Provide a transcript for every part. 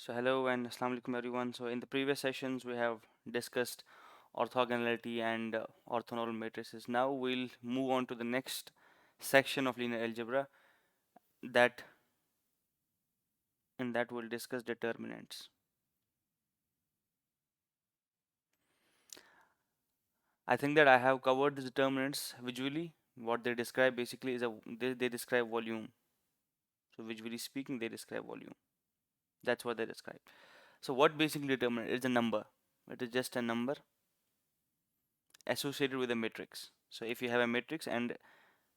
So hello and assalamu alaikum everyone. So in the previous sessions we have discussed orthogonality and orthonormal matrices. Now we'll move on to the next section of linear algebra that in that we'll discuss determinants. I think that I have covered the determinants visually. What they describe basically is they describe volume. So visually speaking they describe volume. That's what they describe. So what basically determinant is a number. It is just a number associated with a matrix. So if you have a matrix and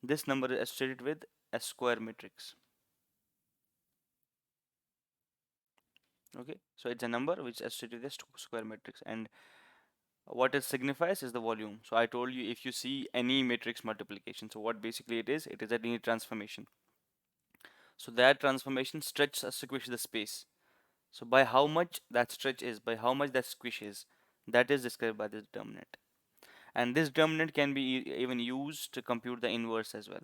this number is associated with a square matrix. Okay, so it's a number which is associated with a square matrix, and what it signifies is the volume. So I told you if you see any matrix multiplication, so what basically it is a linear transformation. So that transformation stretches or squishes the space. So by how much that stretch is, by how much that squish is, that is described by this determinant. And this determinant can be even used to compute the inverse as well.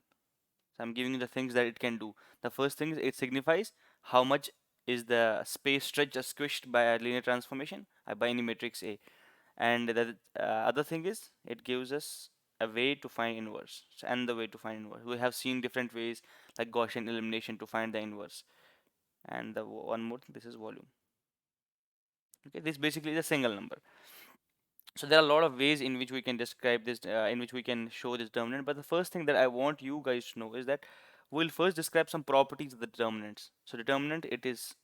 So I'm giving you the things that it can do. The first thing is it signifies how much is the space stretched or squished by a linear transformation by any matrix A. And the other thing is it gives us a way to find inverse and the way to find inverse. We have seen different ways like Gaussian elimination to find the inverse. And the one more thing, this is volume. Okay, this basically is a single number. So there are a lot of ways in which we can describe this, in which we can show this determinant. But the first thing that I want you guys to know is that we'll first describe some properties of the determinants. So determinant, it is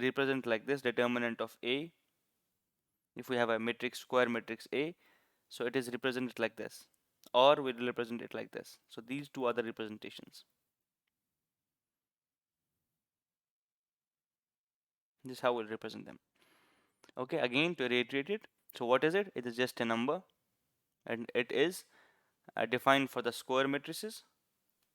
represent like this: determinant of A. If we have a matrix, square matrix A, so it is represented like this, or we will represent it like this. So these two are the representations. This is how we'll represent them. Okay, again to reiterate it. So what is it? It is just a number, and it is defined for the square matrices.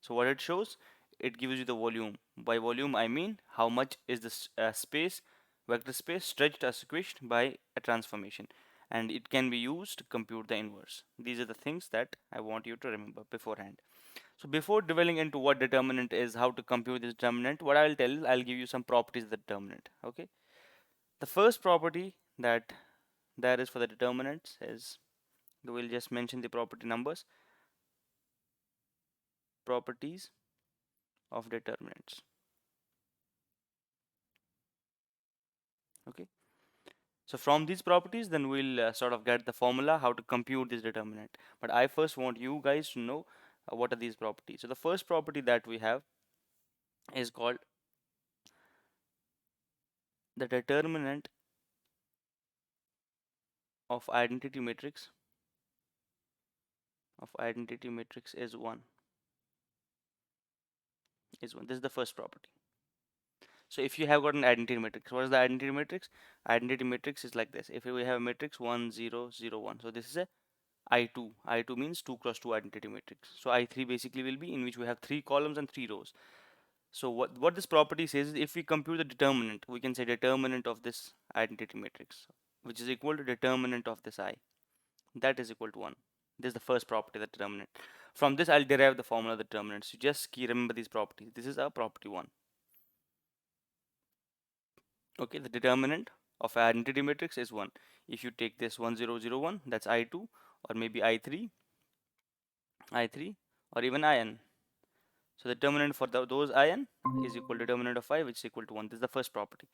So what it shows, it gives you the volume. By volume I mean how much is this space, vector space, stretched or squished by a transformation, and it can be used to compute the inverse. These are the things that I want you to remember beforehand. So before delving into what determinant is, how to compute this determinant, what I'll give you some properties of the determinant. Okay, the first property that there is for the determinants is, we'll just mention the property numbers. Properties of determinants. Okay, so from these properties, then we'll sort of get the formula how to compute this determinant. But I first want you guys to know what are these properties. So the first property that we have is called the determinant of identity matrix is 1. This is the first property. So if you have got an identity matrix, what is the identity matrix? Identity matrix is like this. If we have a matrix 1 0 0 1, so this is a I2. I2 means 2 cross 2 identity matrix. So I3 basically will be in which we have 3 columns and 3 rows. So what this property says is if we compute the determinant, we can say determinant of this identity matrix, which is equal to determinant of this I. That is equal to 1. This is the first property, the determinant. From this, I'll derive the formula of the determinant. So just remember these properties. This is our property 1. Okay, the determinant of identity matrix is 1. If you take this 1 0 0 1, that's I2, or maybe I3, or even IN. So the determinant for those IN is equal to determinant of I, which is equal to 1. This is the first property.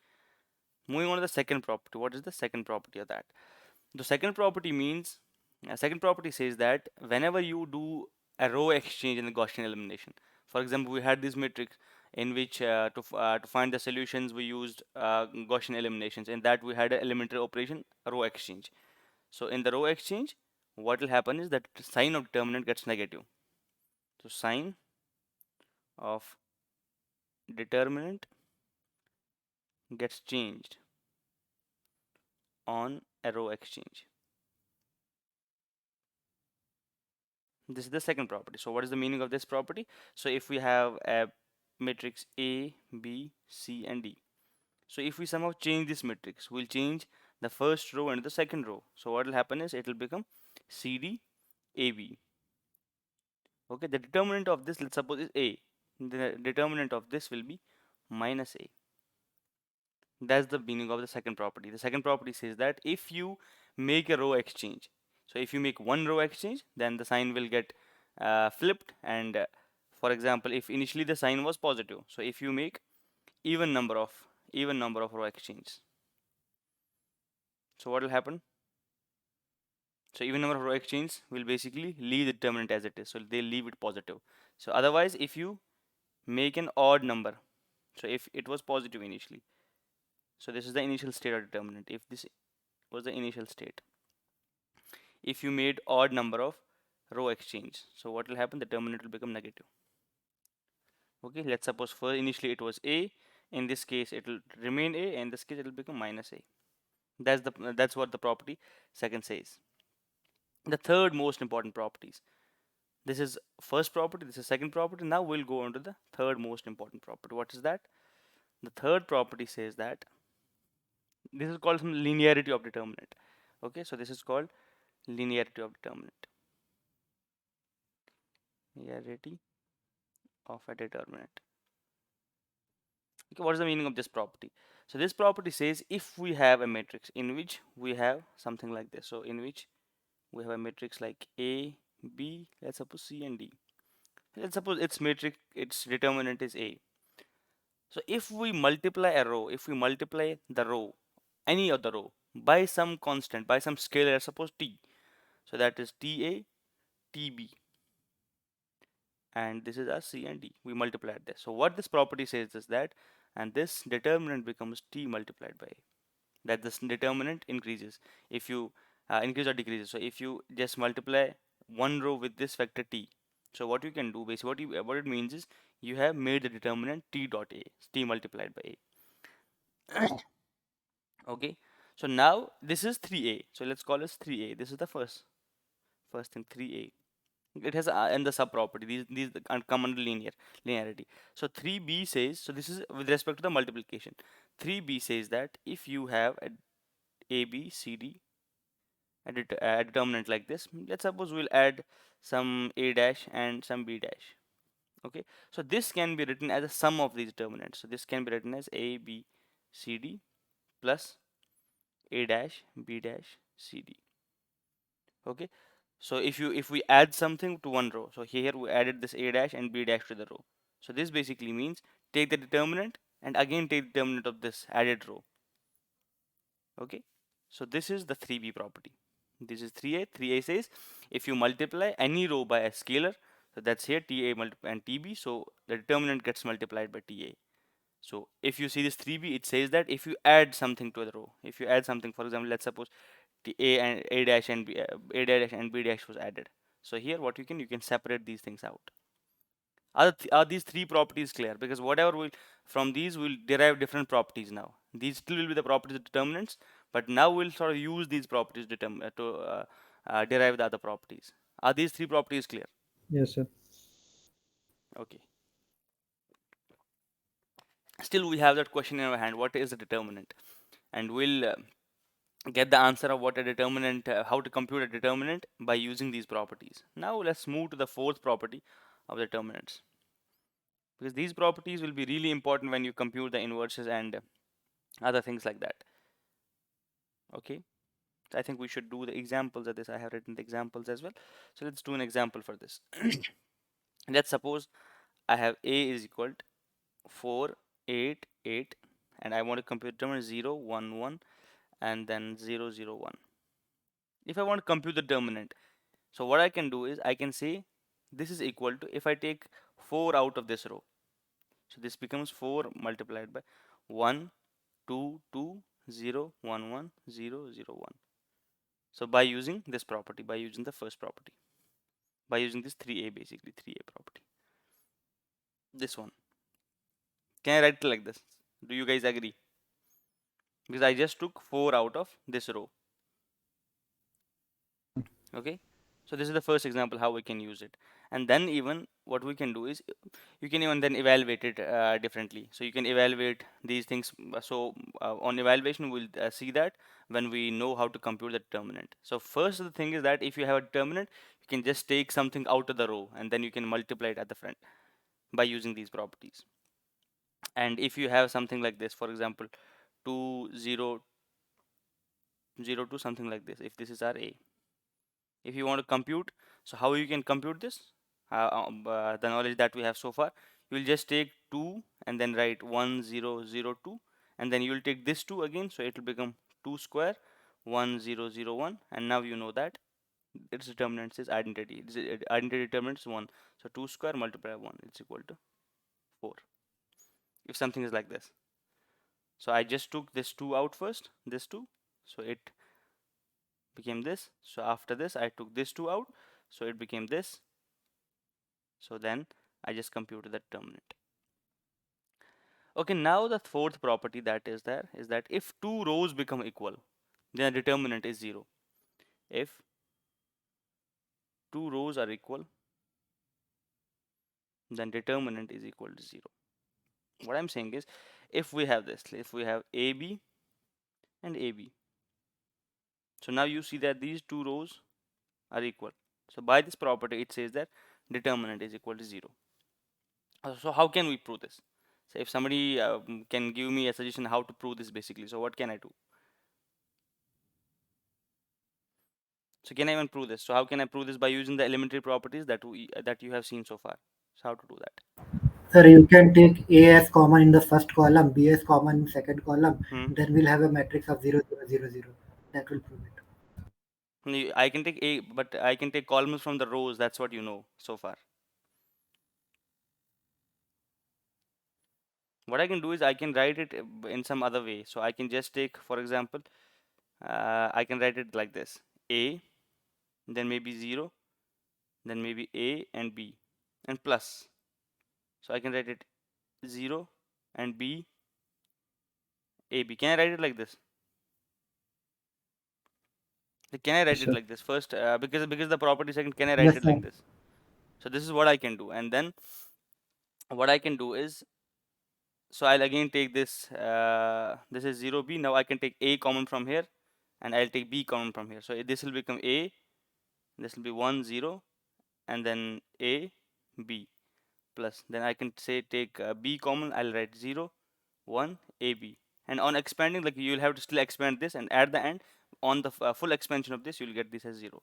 Moving on to the second property. What is the second property of that? The second property means, second property says that whenever you do a row exchange in the Gaussian elimination, for example, we had this matrix in which to find the solutions we used Gaussian eliminations. In that we had an elementary operation, a row exchange. So in the row exchange, what will happen is that the sign of determinant gets negative. So sign of determinant gets changed on a row exchange. This is the second property. So what is the meaning of this property? So if we have a matrix A, B, C and D. So if we somehow change this matrix, we'll change the first row and the second row. So what will happen is it will become CD, AB. Okay, the determinant of this, let's suppose, is A. The determinant of this will be minus A. That's the meaning of the second property. The second property says that if you make a row exchange, so if you make one row exchange, then the sign will get flipped. And for example, if initially the sign was positive, so if you make even number of row exchanges, so what will happen? So even number of row exchange will basically leave the determinant as it is. So they leave it positive. So otherwise, if you make an odd number, so if it was positive initially, so this is the initial state of determinant. If this was the initial state, if you made odd number of row exchange, so what will happen? The determinant will become negative. Okay, let's suppose first initially it was a. In this case, it will remain a. In this case, it will become minus a. That's what the property second says. The third most important properties. This is first property. This is second property. Now we'll go on to the third most important property. What is that? The third property says that this is called some linearity of determinant. Okay, so this is called linearity of determinant. Linearity of a determinant. Okay, what is the meaning of this property? So this property says if we have a matrix in which we have something like this, so in which we have a matrix like A, B, let's suppose C and D. Let's suppose its matrix, its determinant is A. So if we multiply a row, if we multiply the row, any of the row by some constant, by some scalar, suppose T, so that is TA, TB, and this is our C and D. We multiplied this. So what this property says is that, and this determinant becomes T multiplied by A. That this determinant increases if you increase or decreases. So if you just multiply one row with this vector T, so what you can do basically, what it means is you have made the determinant T dot A, T multiplied by A. Okay, so now this is 3A. So let's call this 3A. This is the first thing, 3A. It has and the sub property. These come under linearity. So 3b says, so this is with respect to the multiplication. 3b says that if you have a b c d a determinant like this, let's suppose we'll add some a dash and some b dash. Okay, so this can be written as a sum of these determinants. So this can be written as a b c d plus a dash b dash c d. Okay, so if we add something to one row, so here we added this a dash and b dash to the row, so this basically means take the determinant and again take the determinant of this added row. Okay, so this is the 3b property. This is 3a. 3a says if you multiply any row by a scalar, so that's here ta and tb, so the determinant gets multiplied by ta. So if you see this 3b, it says that if you add something to the row, if you add something, for example, let's suppose the a dash and a dash and b dash was added. So here what you can separate these things out. Are these three properties clear? Because whatever will from these will derive different properties now. These still will be the properties of determinants, but now we'll sort of use these properties to derive the other properties. Are these three properties clear? Yes, sir. Okay. Still we have that question in our hand. What is a determinant? And we'll get the answer of what a determinant, how to compute a determinant by using these properties. Now let's move to the fourth property of determinants, because these properties will be really important when you compute the inverses and other things like that. Okay, I think we should do the examples of this. I have written the examples as well, so let's do an example for this. Let's suppose I have a is equal to 4 8 8 and I want to compute determinant 0 1 1 and then 0 0 1. If I want to compute the determinant, so what I can do is I can say this is equal to, if I take 4 out of this row, so this becomes 4 multiplied by 1 2 2 0 1 1 0 0 1. So by using this property, by using the first property, by using this 3a, basically 3a property, this one, can I write it like this? Do you guys agree? Because I just took 4 out of this row. Okay, so this is the first example how we can use it. And then even what we can do is you can even then evaluate it differently. So you can evaluate these things. So on evaluation we'll see that when we know how to compute the determinant. So first the thing is that if you have a determinant, you can just take something out of the row and then you can multiply it at the front by using these properties. And if you have something like this, for example 2 0 0 2, something like this, if this is our A. If you want to compute, so how you can compute this, the knowledge that we have so far, you will just take 2 and then write 1 0 0 2, and then you will take this 2 again, so it will become 2 square 1 0 0 1, and now you know that its determinants is identity. Identity determinants 1, so 2 square multiplied by 1 is equal to 4, if something is like this. So I just took this 2 out first, this 2, so it became this. So after this I took this 2 out, so it became this. So then I just computed the determinant. Okay, now the fourth property that is there is that if two rows become equal, then the determinant is 0. If two rows are equal, then determinant is equal to 0. What I'm saying is, if we have this, if we have AB and AB, so now you see that these two rows are equal. So by this property, it says that determinant is equal to 0. So how can we prove this? So if somebody can give me a suggestion how to prove this basically, so what can I do? So can I even prove this? So how can I prove this? By using the elementary properties that you have seen so far. So how to do that? Sir, you can take A as common in the first column, B as common in second column, Hmm. then we'll have a matrix of 0, 0, 0, 0. That will prove it. I can take A, but I can take columns from the rows. That's what you know so far. What I can do is I can write it in some other way. So I can just take, for example, I can write it like this: A, then maybe 0, then maybe A and B, and plus. So I can write it 0 and B, AB. Can I write it like this? Can I Yes, write it sir. like this first? Because the property second, can I write Yes, it sir. like this? So this is what I can do, and then what I can do is, so I'll again take this. This is 0B. Now I can take A common from here, and I'll take B common from here. So this will become A. This will be 1 0, and then A B plus. Then I can say take B common. I'll write 0 1 AB. And on expanding, like you'll have to still expand this, and at the end, on the full expansion of this, you'll get this as 0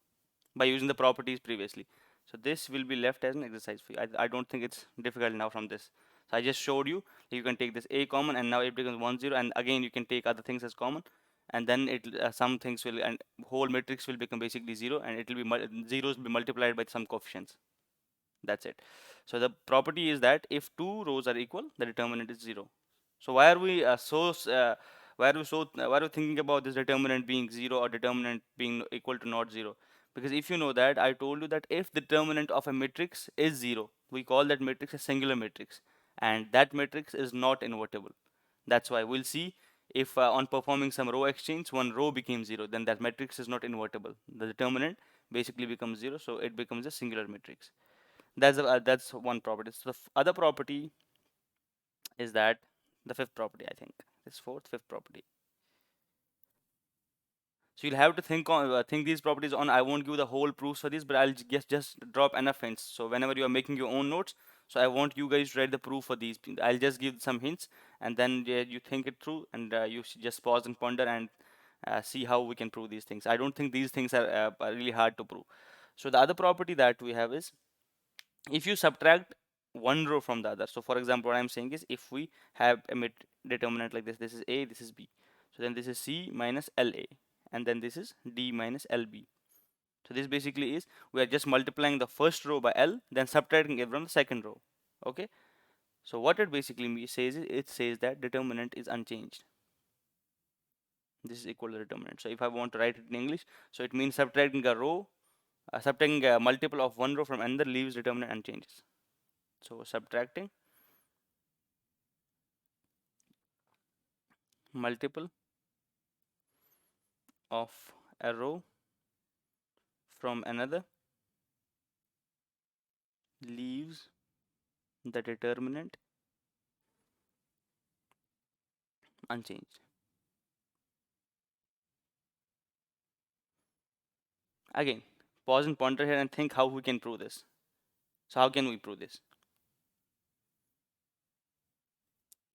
by using the properties previously. So this will be left as an exercise for you. I don't think it's difficult now from this. So I just showed you you can take this A common, and now it becomes 1 0, and again you can take other things as common, and then it some things will, and whole matrix will become basically 0, and it will be zeros will be multiplied by some coefficients. That's it. So the property is that if two rows are equal, the determinant is 0. So why are we why are we thinking about this determinant being 0 or determinant being equal to not 0? Because if you know that, I told you that if determinant of a matrix is 0, we call that matrix a singular matrix, and that matrix is not invertible. That's why we'll see if on performing some row exchange, one row became 0, then that matrix is not invertible. The determinant basically becomes 0, so it becomes a singular matrix. That's one property. So the other property is that the fifth property, I think, this fifth property. So you'll have to think these properties on. I won't give the whole proofs for this, but I'll just drop enough hints. So whenever you are making your own notes, so I want you guys to write the proof for these. I'll just give some hints, and then you think it through, and you just pause and ponder and see how we can prove these things. I don't think these things are really hard to prove. So the other property that we have is, if you subtract one row from the other. So for example, what I'm saying is, if we have a determinant like this is A, this is B, so then this is C minus LA, and then this is D minus LB. So this basically is, we are just multiplying the first row by L, then subtracting it from the second row. Okay, so what it basically says is, it says that determinant is unchanged. This is equal to determinant. So if I want to write it in English, so it means subtracting a row, subtracting a multiple of one row from another leaves determinant unchanged. So subtracting multiple of a row from another leaves the determinant unchanged. Again, pause and ponder here and think how we can prove this. So how can we prove this?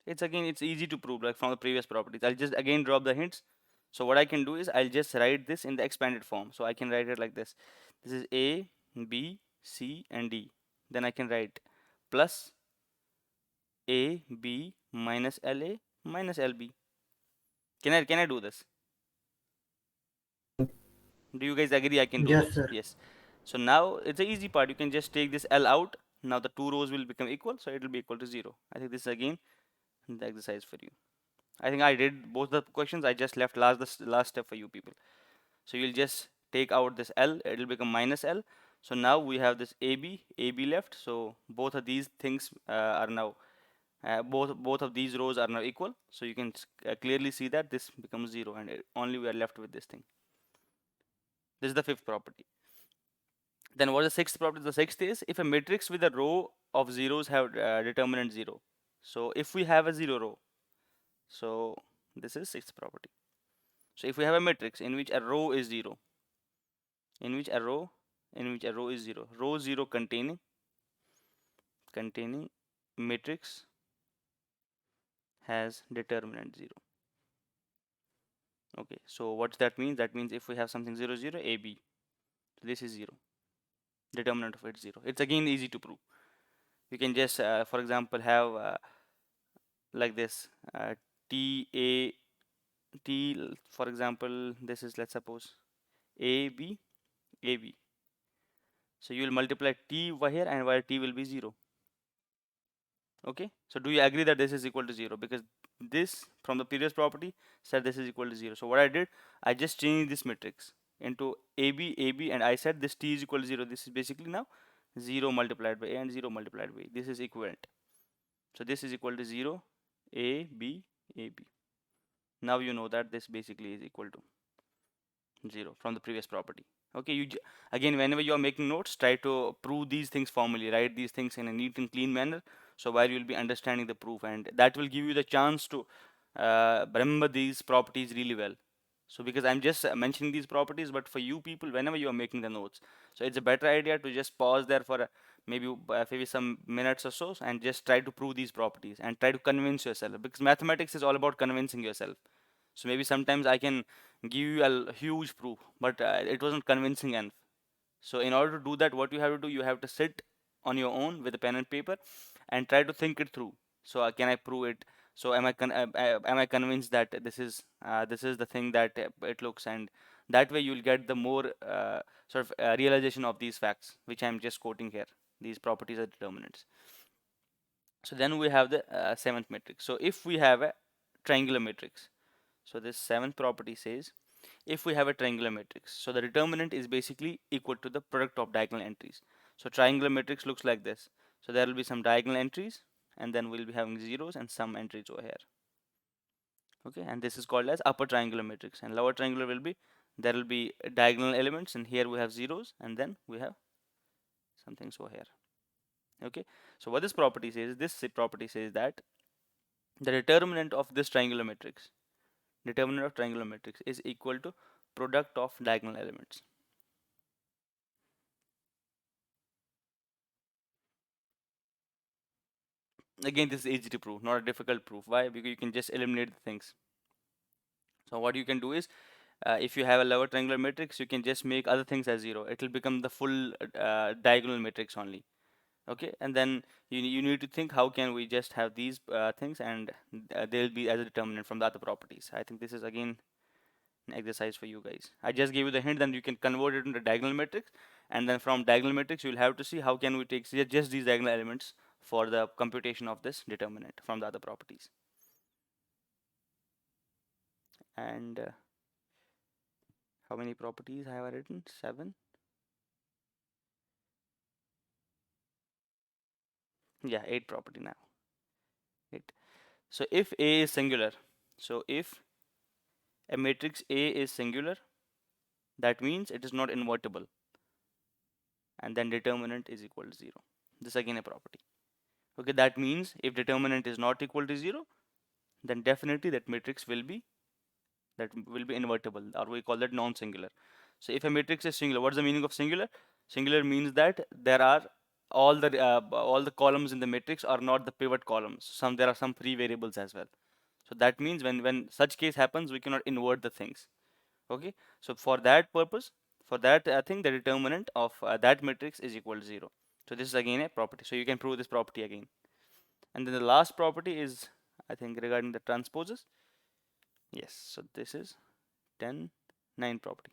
It's easy to prove, like from the previous properties. I'll just again drop the hints. So what I can do is I'll just write this in the expanded form. So I can write it like this. This is A, B, C, and D. Then I can write plus A, B minus LA minus LB. Can I do this? Do you guys agree I can do Yes, this? sir. Yes. So now it's the easy part. You can just take this L out. Now the two rows will become equal, so it will be equal to 0. I think this is again the exercise for you. I think I did both the questions. I just left last step for you people. So you'll just take out this L. It will become minus L. So now we have this AB left. So both of these things are now both of these rows are now equal. So you can clearly see that this becomes 0, and only we are left with this thing. This is the fifth property. Then what is the sixth property? The sixth is if a matrix with a row of zeros have determinant 0. So if we have a 0 row, so this is sixth property. So if we have a matrix in which a row is 0, in which a row is 0, row 0 containing matrix has determinant 0. Okay, so what that means? That means if we have something 0 0 AB, this is 0, determinant of it 0. It's again easy to prove. You can just for example have like this T A T, for example, this is, let's suppose, A B A B. So you will multiply T over here, and while T will be 0. Okay, so do you agree that this is equal to 0? Because this from the previous property said this is equal to 0. So what I did, I just changed this matrix into AB, and I said this T is equal to 0. This is basically now 0 multiplied by A and 0 multiplied by A. This is equivalent. So this is equal to 0 A B A B. Now you know that this basically is equal to 0 from the previous property. Okay, again, whenever you are making notes, try to prove these things formally, write these things in a neat and clean manner, so while you'll be understanding the proof, and that will give you the chance to remember these properties really well. So because I'm just mentioning these properties, but for you people, whenever you are making the notes, so it's a better idea to just pause there for maybe some minutes or so, and just try to prove these properties and try to convince yourself, because mathematics is all about convincing yourself. So maybe sometimes I can give you a huge proof, but it wasn't convincing enough. So in order to do that, what you have to do, you have to sit on your own with a pen and paper and try to think it through. So can I prove it? So am I convinced that this is the thing that it looks, and that way you'll get the more sort of realization of these facts, which I'm just quoting here. These properties are determinants. So then we have the seventh matrix. So if we have a triangular matrix, so this seventh property says if we have a triangular matrix, so the determinant is basically equal to the product of diagonal entries. So triangular matrix looks like this. So there will be some diagonal entries, and then we'll be having zeros and some entries over here. Okay, and this is called as upper triangular matrix, and lower triangular will be, there will be diagonal elements, and here we have zeros, and then we have some things over here. Okay, so what this property says, this property says that the determinant of this triangular matrix, determinant of triangular matrix is equal to product of diagonal elements. Again, this is easy to prove, not a difficult proof. Why? Because you can just eliminate the things. So what you can do is, if you have a lower triangular matrix, you can just make other things as 0. It will become the full diagonal matrix only. Okay, and then you need to think how can we just have these things, and they'll be as a determinant from the other properties. I think this is again an exercise for you guys. I just gave you the hint, then you can convert it into diagonal matrix, and then from diagonal matrix you'll have to see how can we take just these diagonal elements for the computation of this determinant from the other properties. And how many properties have I written? 7. Yeah, 8 property now. 8. So if A is singular, so if a matrix A is singular, that means it is not invertible, and then determinant is equal to 0. This is again a property. Okay, that means if determinant is not equal to 0, then definitely that matrix will be invertible, or we call that non-singular. So if a matrix is singular, what's the meaning of singular? Singular means that there are all the columns in the matrix are not the pivot columns. There are some free variables as well. So that means when such case happens, we cannot invert the things. Okay, so for that purpose, for that thing, the determinant of that matrix is equal to 0. So this is again a property. So you can prove this property again. And then the last property is, I think, regarding the transposes. Yes, so this is 10 9 property.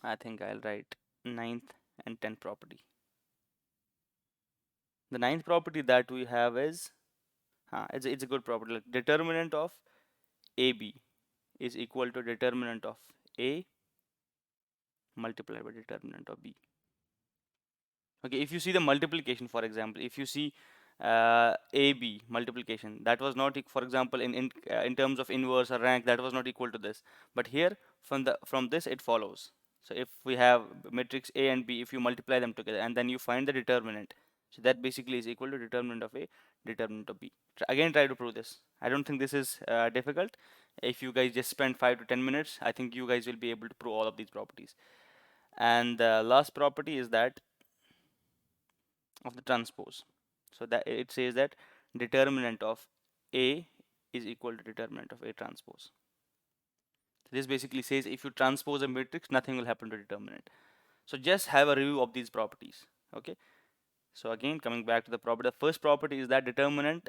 I think I'll write ninth and 10th property. The ninth property that we have is, it's a good property. Like determinant of AB is equal to determinant of A multiplied by determinant of B. Okay, if you see the multiplication, for example, if you see AB multiplication, that was not, for example, in terms of inverse or rank, that was not equal to this. But here, from this, it follows. So if we have matrix A and B, if you multiply them together and then you find the determinant, so that basically is equal to determinant of A, determinant of B. Again, try to prove this. I don't think this is difficult. If you guys just spend 5 to 10 minutes, I think you guys will be able to prove all of these properties. And the last property is that of the transpose. So that it says that determinant of A is equal to determinant of A transpose. This basically says if you transpose a matrix, nothing will happen to determinant. So just have a review of these properties. Okay. So again, coming back to the property, the first property is that determinant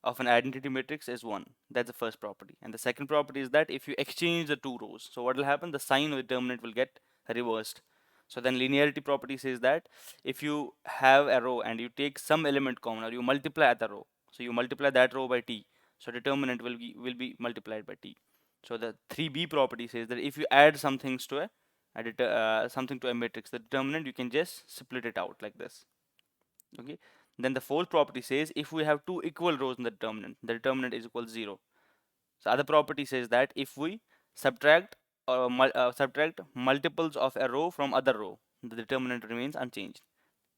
of an identity matrix is 1. That's the first property. And the second property is that if you exchange the two rows, so what will happen? The sign of the determinant will get reversed. So then linearity property says that if you have a row and you take some element common, or you multiply the row, so you multiply that row by t, so determinant will be multiplied by t. So the 3b property says that if you add some things to something to a matrix, the determinant, you can just split it out like this. Okay, then the fourth property says if we have two equal rows in the determinant is equal to 0. So other property says that if we subtract subtract multiples of a row from other row, the determinant remains unchanged.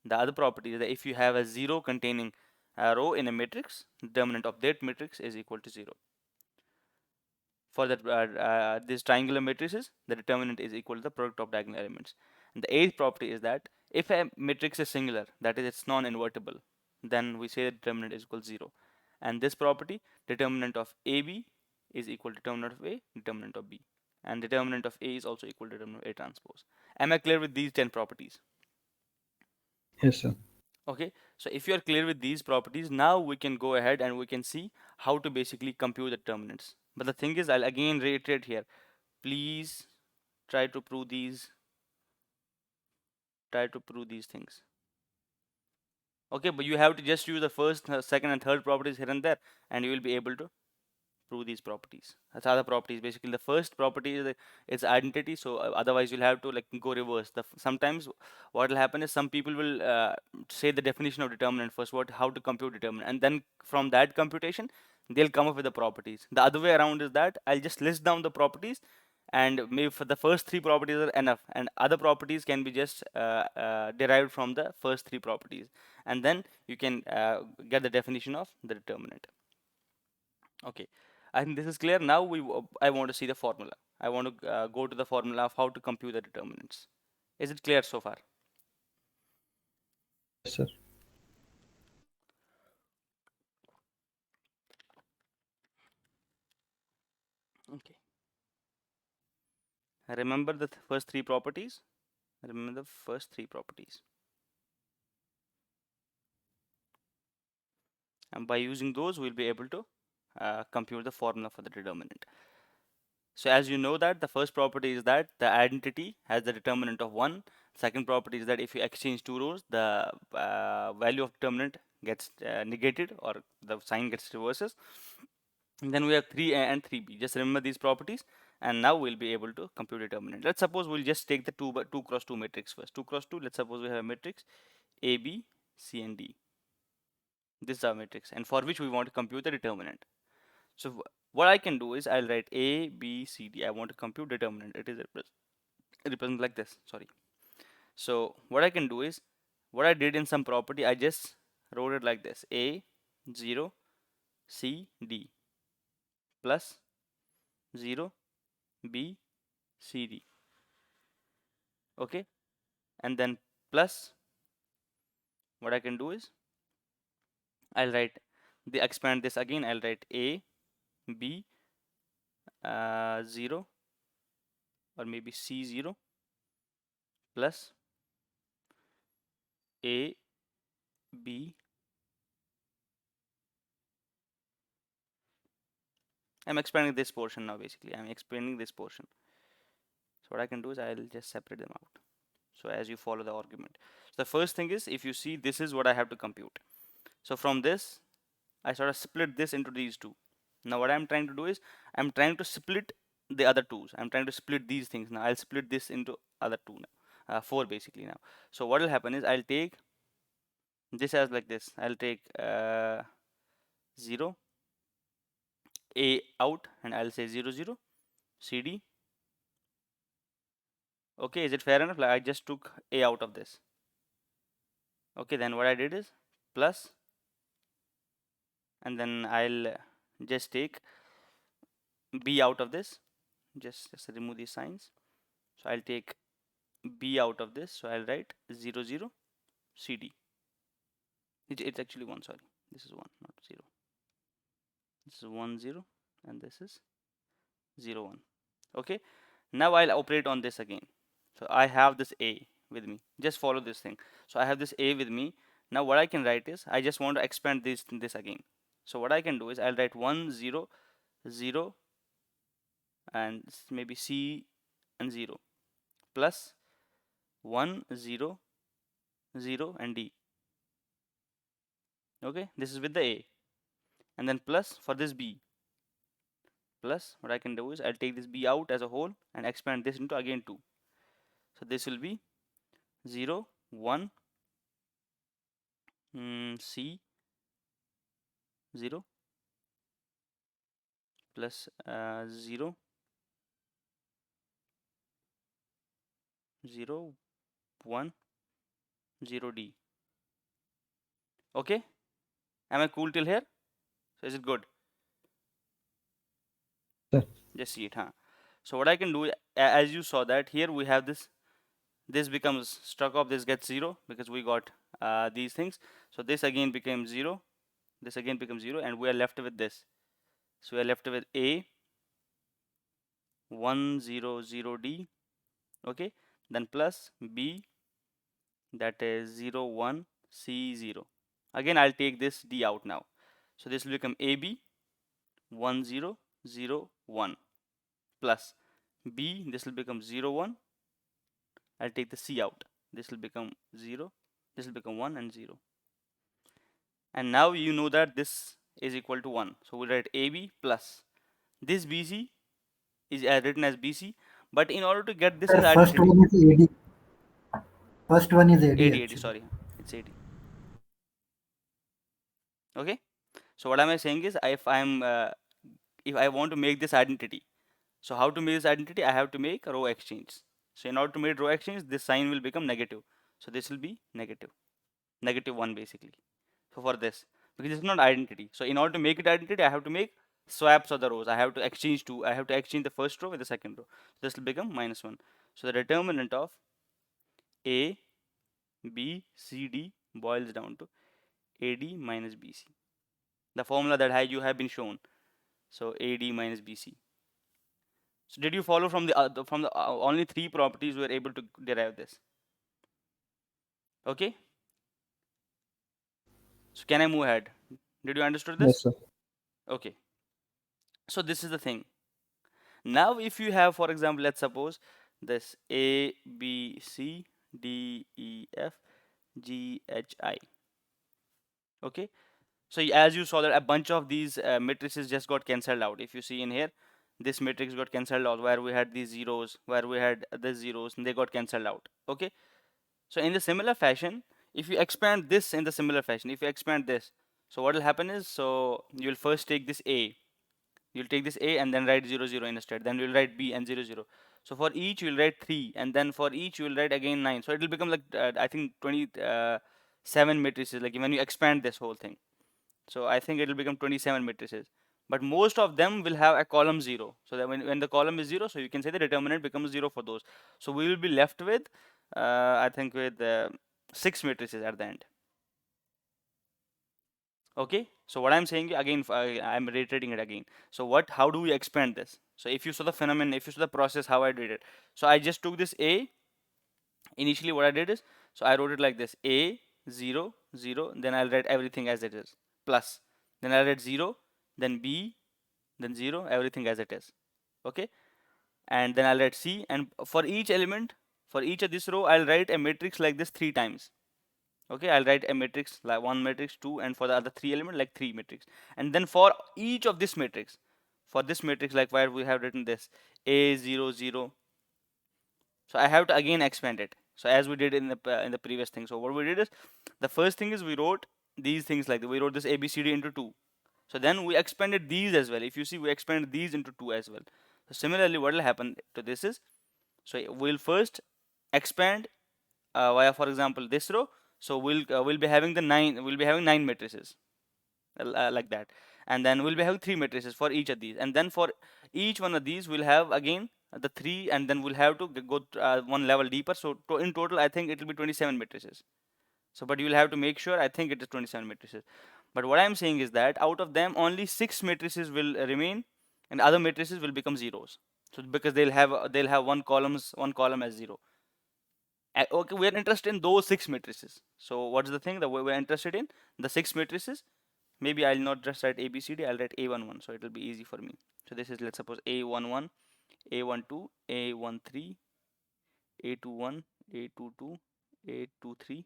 The other property is that if you have a 0 containing a row in a matrix, determinant of that matrix is equal to 0. For that these triangular matrices, the determinant is equal to the product of diagonal elements. And the eighth property is that if a matrix is singular, that is, it's non-invertible, then we say the determinant is equal to 0. And this property, determinant of AB is equal to determinant of A, determinant of B. And determinant of A is also equal to determinant of A transpose. Am I clear with these 10 properties? Yes, sir. Okay, so if you are clear with these properties, now we can go ahead and we can see how to basically compute the determinants. But the thing is, I'll again reiterate here, please try to prove these things. Okay, but you have to just use the first, second and third properties here and there, and you will be able to prove these properties. That's other properties. Basically, the first property is its identity. So otherwise, you'll have to like go reverse. Sometimes what will happen is some people will say the definition of determinant first, how to compute determinant, and then from that computation, they'll come up with the properties. The other way around is that I'll just list down the properties, and maybe for the first three properties are enough, and other properties can be just derived from the first three properties, and then you can get the definition of the determinant. Okay, I think this is clear. Now I want to see the formula. I want to go to the formula of how to compute the determinants. Is it clear so far? Yes, sir. Okay. Remember the first three properties. Remember the first three properties. And by using those, we'll be able to compute the formula for the determinant. So as you know that the first property is that the identity has the determinant of 1. Second property is that if you exchange two rows, the value of determinant gets negated, or the sign gets reverses. And then we have 3a and 3b. Just remember these properties, and now we'll be able to compute determinant. Let's suppose we'll just take the 2 cross 2 matrix first. 2 cross 2, let's suppose we have a matrix A, B, C, and D. This is our matrix, and for which we want to compute the determinant. So what I can do is I'll write A, B, C, D. I want to compute determinant. It is represent like this. Sorry. So what I can do is, what I did in some property, I just wrote it like this: A, 0, C, D, plus 0, B, C, D. Okay, and then plus what I can do is I'll write expand this again. I'll write A, B, 0 or maybe C0 plus A, B. I'm expanding this portion now. Basically, I'm expanding this portion. So what I can do is I'll just separate them out. So as you follow the argument. So the first thing is, if you see, this is what I have to compute. So from this, I sort of split this into these two. Now what I'm trying to do is, I'm trying to split the other twos. I'm trying to split these things. Now I'll split this into other two now. 4 basically now. So what will happen is, I'll take this as like this. I'll take 0, A out, and I'll say 0, 0, CD. Okay, is it fair enough? Like I just took A out of this. Okay, then what I did is plus, and then I'll just take B out of this. Just remove these signs. So I'll take B out of this. So I'll write 0, 0, CD. It's actually 1, sorry. This is 1, not 0. This is 1, 0, and this is 0, 1. Okay, now I'll operate on this again. So I have this A with me. Just follow this thing. So I have this A with me. Now what I can write is, I just want to expand this again. So what I can do is, I'll write 1, 0, 0, and maybe C and 0 plus 1, 0, 0, and D. Okay, this is with the A, and then plus for this B. Plus what I can do is, I'll take this B out as a whole and expand this into again 2. So this will be 0, 1, C 0 plus 0, 0, 1, 0, D. Okay, am I cool till here? So is it good? Sir. Just see it, huh? So what I can do, as you saw that here we have this becomes struck off, this gets 0 because we got these things. So this again became 0, this again becomes 0, and we are left with this. So we are left with A 1, 0, 0, D. Okay, then plus B, that is 0, 1, C 0. Again I'll take this D out now. So this will become AB 1, 0, 0, 1 plus B, this will become 0, 1. I'll take the C out. This will become 0, this will become 1 and 0. And now you know that this is equal to 1. So we'll write AB plus this BC is written as BC, but in order to get this Sir, as first identity, one is AD. First one is AD 80, 80, actually. sorry, it's 80. Okay, so what am I saying is, if I want to make this identity, so how to make this identity? I have to make a row exchange. So in order to make row exchange, this sign will become negative. So this will be negative, negative 1 basically. So for this, because it's not identity. So in order to make it identity, I have to make swaps of the rows. I have to exchange two. I have to exchange the first row with the second row. This will become -1. So the determinant of A, B, C, D boils down to AD minus BC. The formula that you have been shown. So AD minus BC. So did you follow from the only 3 properties we were able to derive this? Okay. So can I move ahead? Did you understood this? Yes, sir. Okay. So this is the thing. Now if you have, for example, let's suppose this A, B, C, D, E, F, G, H, I. Okay. So as you saw that a bunch of these matrices just got cancelled out. If you see in here, this matrix got cancelled out where we had these zeros, where we had the zeros, and they got cancelled out. Okay. So in the similar fashion, if you expand this in the similar fashion, if you expand this, so what will happen is, so you'll first take this A, you'll take this A and then write 0, 0 instead, then you'll write B and 0, 0. So for each you'll write 3, and then for each you'll write again 9. So it will become like I think 27 matrices, like when you expand this whole thing. So I think it will become 27 matrices, but most of them will have a column 0. So that when the column is 0, so you can say the determinant becomes 0 for those. So we will be left with I think with 6 matrices at the end. Okay, so what I'm saying again, I'm reiterating it again. So how do we expand this? So if you saw the phenomenon, if you saw the process, how I did it. So I just took this A. Initially what I did is, so I wrote it like this: A 0 0, then I'll write everything as it is, plus, then I'll write 0, then B, then 0, everything as it is. Okay, and then I'll write C, and for each element, for each of this row, I'll write a matrix like this 3 times. Okay, I'll write a matrix like 1 matrix, 2, and for the other 3 element like 3 matrix. And then for each of this matrix, for this matrix, like where we have written this A 0 0, so I have to again expand it. So as we did in the previous thing. So what we did is, the first thing is we wrote these things like we wrote this ABCD into 2. So then we expanded these as well. If you see, we expanded these into 2 as well. So similarly, what will happen to this is, so we'll first expand via, for example, this row. So we'll be having the 9. We'll be having 9 matrices like that, and then we'll be having 3 matrices for each of these, and then for each one of these we'll have again the 3, and then we'll have to go one level deeper. So in total, I think it will be 27 matrices. So but you will have to make sure, I think it is 27 matrices. But what I'm saying is that out of them only 6 matrices will remain, and other matrices will become zeros. So because they'll have one column as 0. Okay, we are interested in those 6 matrices. So what's the thing that we're interested in? The 6 matrices. Maybe I'll not just write ABCD, I'll write A11, so it'll be easy for me. So this is, let's suppose, A11, A12, A13, A21, A22, A23,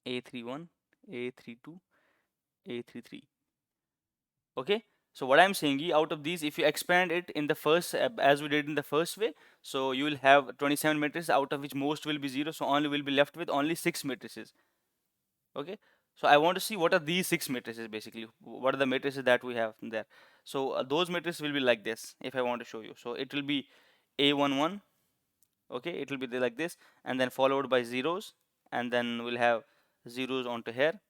A31, A32, A33. Okay, so what I'm saying is, out of these, if you expand it in the first, as we did in the first way, so you will have 27 matrices, out of which most will be 0, so only will be left with only 6 matrices. Okay, so I want to see what are these 6 matrices basically, what are the matrices that we have there. So those matrices will be like this if I want to show you. So it will be A11, okay, it will be like this, and then followed by zeros, and then we'll have zeros onto here,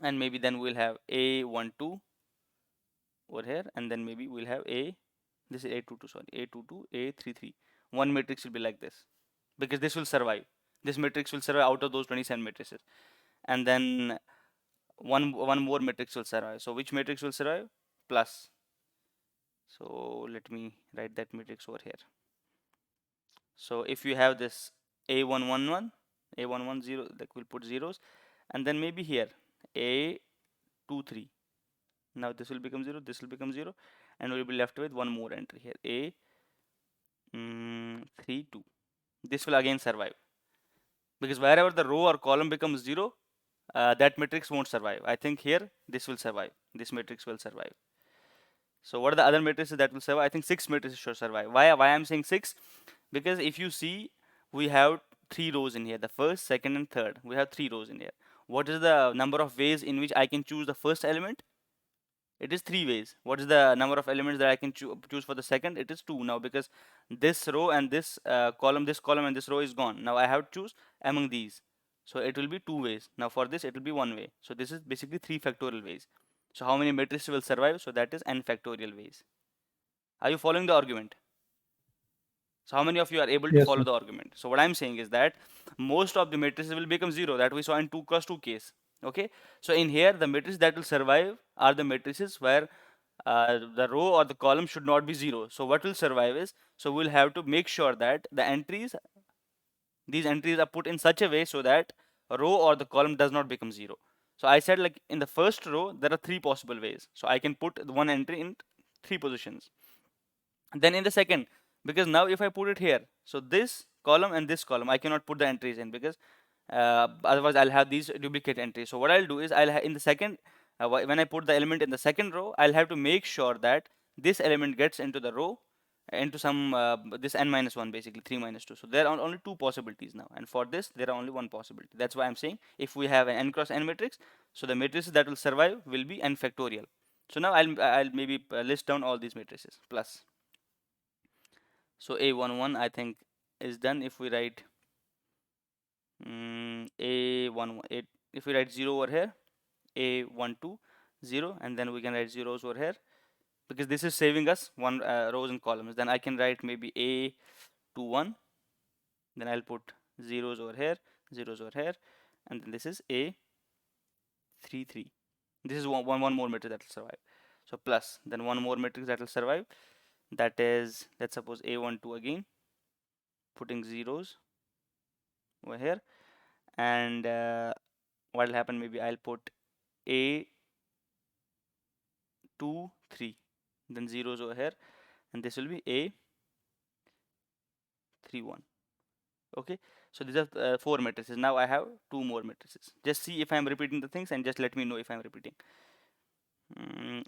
and maybe then we'll have A12 over here, and then maybe we'll have this is A22, sorry, A22, A33. One matrix will be like this, because this will survive. This matrix will survive out of those 27 matrices, and then one more matrix will survive. So which matrix will survive? Plus. So let me write that matrix over here. So if you have this A111, A110, like we'll put zeros, and then maybe here A23. Now this will become 0, this will become 0, and we'll be left with one more entry here, A32. This will again survive, because wherever the row or column becomes 0, that matrix won't survive. I think here this will survive. This matrix will survive. So what are the other matrices that will survive? I think 6 matrices should survive. Why I'm saying 6? Because if you see, we have 3 rows in here. The first, second, and third. We have 3 rows in here. What is the number of ways in which I can choose the first element? It is 3 ways. What is the number of elements that I can choose for the second? It is 2 now, because this row and this column and this row is gone. Now I have to choose among these. So it will be 2 ways. Now for this it will be 1 way. So this is basically 3 factorial ways. So how many matrices will survive? So that is n factorial ways. Are you following the argument? So how many of you are able to Yes, follow sir. the argument? So what I'm saying is that most of the matrices will become 0, that we saw in 2 cross 2 case. Okay, so in here the matrices that will survive are the matrices where the row or the column should not be 0. So what will survive is, so we'll have to make sure that these entries are put in such a way so that a row or the column does not become 0. So I said, like, in the first row there are 3 possible ways, so I can put one entry in 3 positions. Then in the second, because now if I put it here, so this column and this column I cannot put the entries in, because otherwise I'll have these duplicate entries. So what I'll do is, in the second, when I put the element in the second row, I'll have to make sure that this element gets into the row, into some this n minus 1, basically 3 minus 2. So there are only 2 possibilities now, and for this there are only 1 possibility. That's why I'm saying, if we have an n cross n matrix, so the matrices that will survive will be n factorial. So now I'll maybe list down all these matrices plus. So A11 I think is done. If we write A11, if we write 0 over here, A12, 0, and then we can write zeros over here, because this is saving us one rows and columns. Then I can write maybe A21, Then I'll put zeros over here, zeros over here, and then this is A33. This is one more matrix that will survive. So plus, then one more matrix that will survive. That is, let's suppose A12 again, putting zeros over here, and what will happen? Maybe I'll put A23, then zeros over here, and this will be A31. Okay, so these are four matrices. Now I have two more matrices. Just see if I'm repeating the things and just let me know if I'm repeating.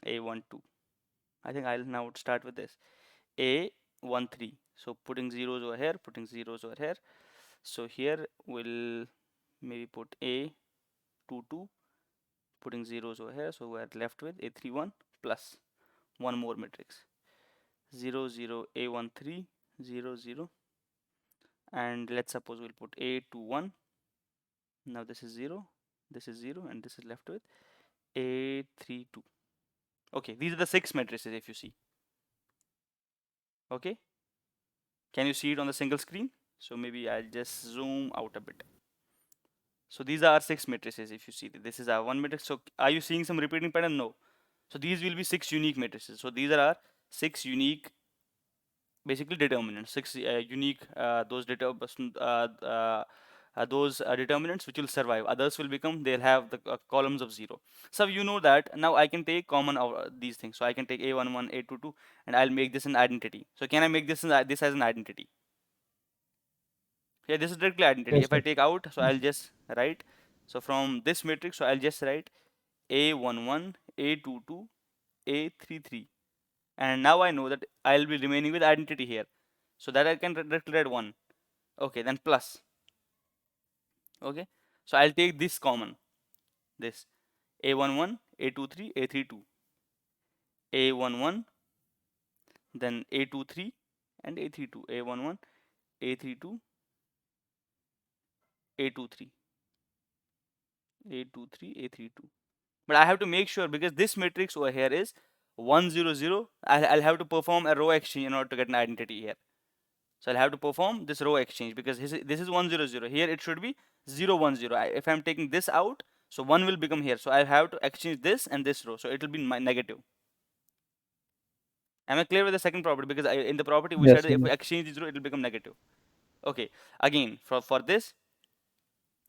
A12. I think I'll now start with this. A13. So putting zeros over here, putting zeros over here. So here we'll maybe put A22, putting zeros over here. So we're left with A31 plus one more matrix. 0, 0, A13, 0, 0. And let's suppose we'll put A21. Now this is 0, this is 0, and this is left with A32. Okay, these are the six matrices if you see. Okay, can you see it on the single screen? So maybe I'll just zoom out a bit. So these are six matrices if you see. This is our one matrix. So are you seeing some repeating pattern? No. So these will be six unique matrices. So these are our six unique, basically determinants, six unique determinants which will survive. Others will become, they'll have the columns of zero. So you know that now I can take common of these things. So I can take A11, A22, and I'll make this an identity. So can I make this this as an identity? Yeah, this is directly identity. Yes, If I sir. take out, so I'll just write. So from this matrix, so I'll just write A11, A22, A33. And now I know that I'll be remaining with identity here. So that I can directly write 1. Okay, then plus. Okay, so I'll take this common. This A11, A23, A32. A11, then A23 and A32. A11, A32, A23. A23, A32. But I have to make sure, because this matrix over here is 1, 0, 0. I'll have to perform a row exchange in order to get an identity here. So I'll have to perform this row exchange, because this is 1, 0, 0. Here it should be 0, 1, 0. If I'm taking this out, so 1 will become here. So I have to exchange this and this row. So it will be negative. Am I clear with the second property? Because in the property we said Yes, that if we yes. exchange this row, it will become negative. Okay, again for this,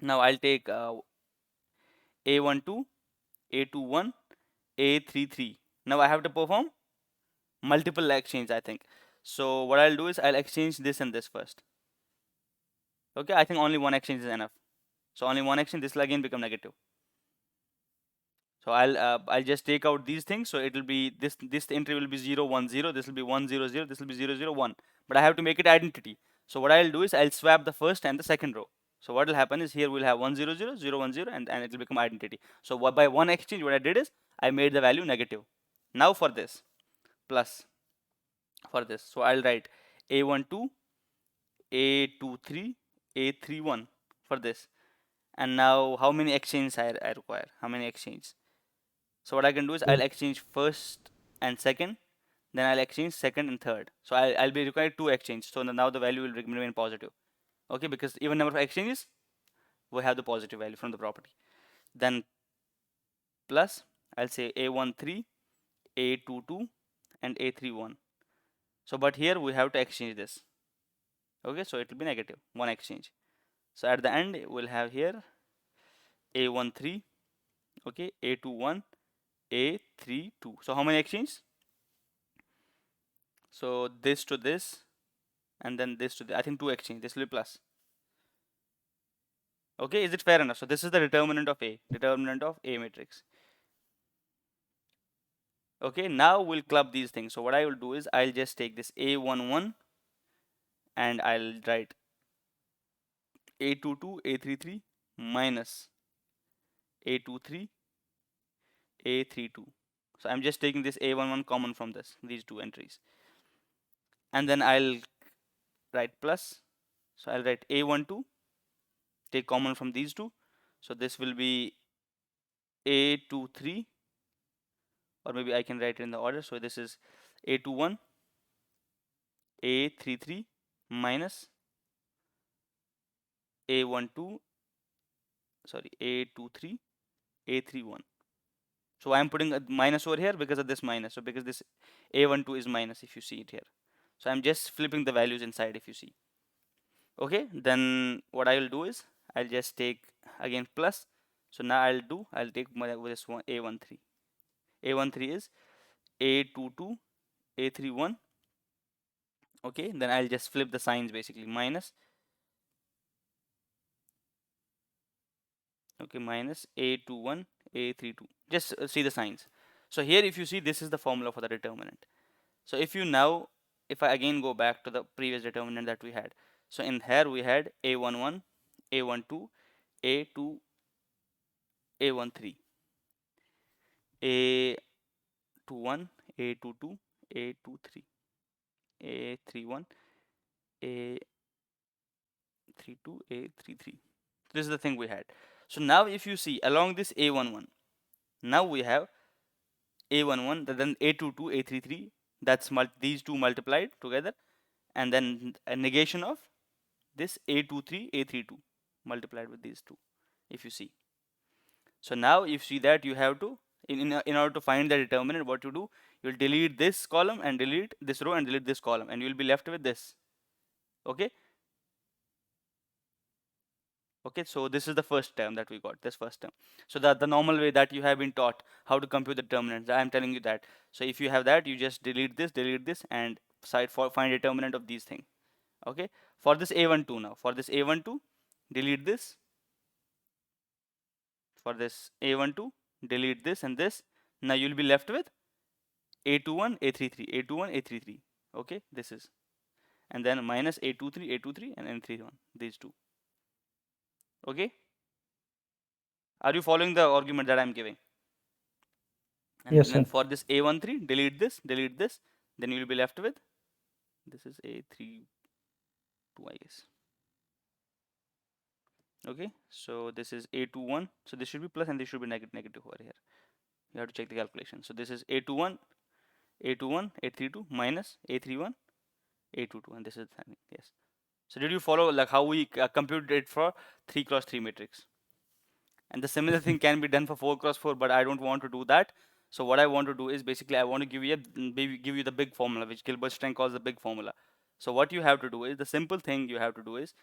now I'll take A12, A21, A33. Now I have to perform multiple exchange, I think. So what I'll do is I'll exchange this and this first. Okay, I think only one exchange is enough. So only one exchange, this will again become negative. So I'll just take out these things. So it will be this entry will be 0, 1, 0. This will be 1, 0, 0. This will be 0, 0, 1. But I have to make it identity. So what I'll do is I'll swap the first and the second row. So what will happen is here we'll have 1, 0, 0, 0, 1, 0, and it will become identity. So by one exchange, what I did is I made the value negative. Now for this plus for this. So I'll write A12, A23, A31 for this. And now how many exchanges I require? How many exchanges? So what I can do is I'll exchange first and second, then I'll exchange second and third. So I'll be required two exchanges. So now the value will remain positive. Okay, because even number of exchanges, we have the positive value from the property. Then plus, I'll say A13, A22, and A31. So but here we have to exchange this. Okay, so it will be negative, one exchange. So at the end, we'll have here A13, okay, A21, A32. So how many exchanges? So this to this, and then this to this. I think two exchange. This will be plus. Okay, is it fair enough? So this is the determinant of A matrix. Okay, now we'll club these things. So what I will do is I'll just take this A11 and I'll write A22, A33 minus A23, A32. So I'm just taking this A11 common from these two entries. And then I'll write plus. So I'll write A12, take common from these two. So this will be A23, or maybe I can write it in the order. So this is A21, A33 minus A12, sorry, A23, A31. So I'm putting a minus over here because of this minus. So because this A12 is minus, if you see it here. So I'm just flipping the values inside, if you see. Okay, then what I will do is I'll just take again plus. So now I'll take this one A13. A13 is A22, A31. Okay, then I'll just flip the signs basically minus. Okay, minus A21, A32. Just see the signs. So here if you see, this is the formula for the determinant. So if you now, if I again go back to the previous determinant that we had. So in here we had A11, A12, A2, A13, A21, A22, A23, A31, A32, A33. This is the thing we had. So now if you see along this A11, now we have A11, then A22, A33. That's these two multiplied together, and then a negation of this A23, A32 multiplied with these two, if you see. So now if you see that you have to, in order to find the determinant, what you do, you'll delete this column and delete this row and delete this column, and you'll be left with this. Okay. Okay, so this is the first term that we got, this first term. So that the normal way that you have been taught how to compute the determinants, I'm telling you that. So if you have that, you just delete this, and find determinant of these things. Okay, for this A12 now, for this A12, delete this. For this A12, delete this and this. Now you'll be left with A21, A33, A21, A33. Okay, this is, and then minus A23, A23, and N31. These two. Okay. Are you following the argument that I'm giving? And Yes, then sir. for this A13, delete this, then you will be left with, this is A32, I guess. Okay, so this is A21. So this should be plus and this should be negative over here. You have to check the calculation. So this is A21, A21, A32 minus A31, A22, and this is the thing. Yes. So did you follow like how we computed it for 3 cross 3 matrix? And the similar thing can be done for 4 cross 4, but I don't want to do that. So what I want to do is basically I want to give you the big formula, which Gilbert-Stein calls the big formula. So what you have to do is, the simple thing you have to do is,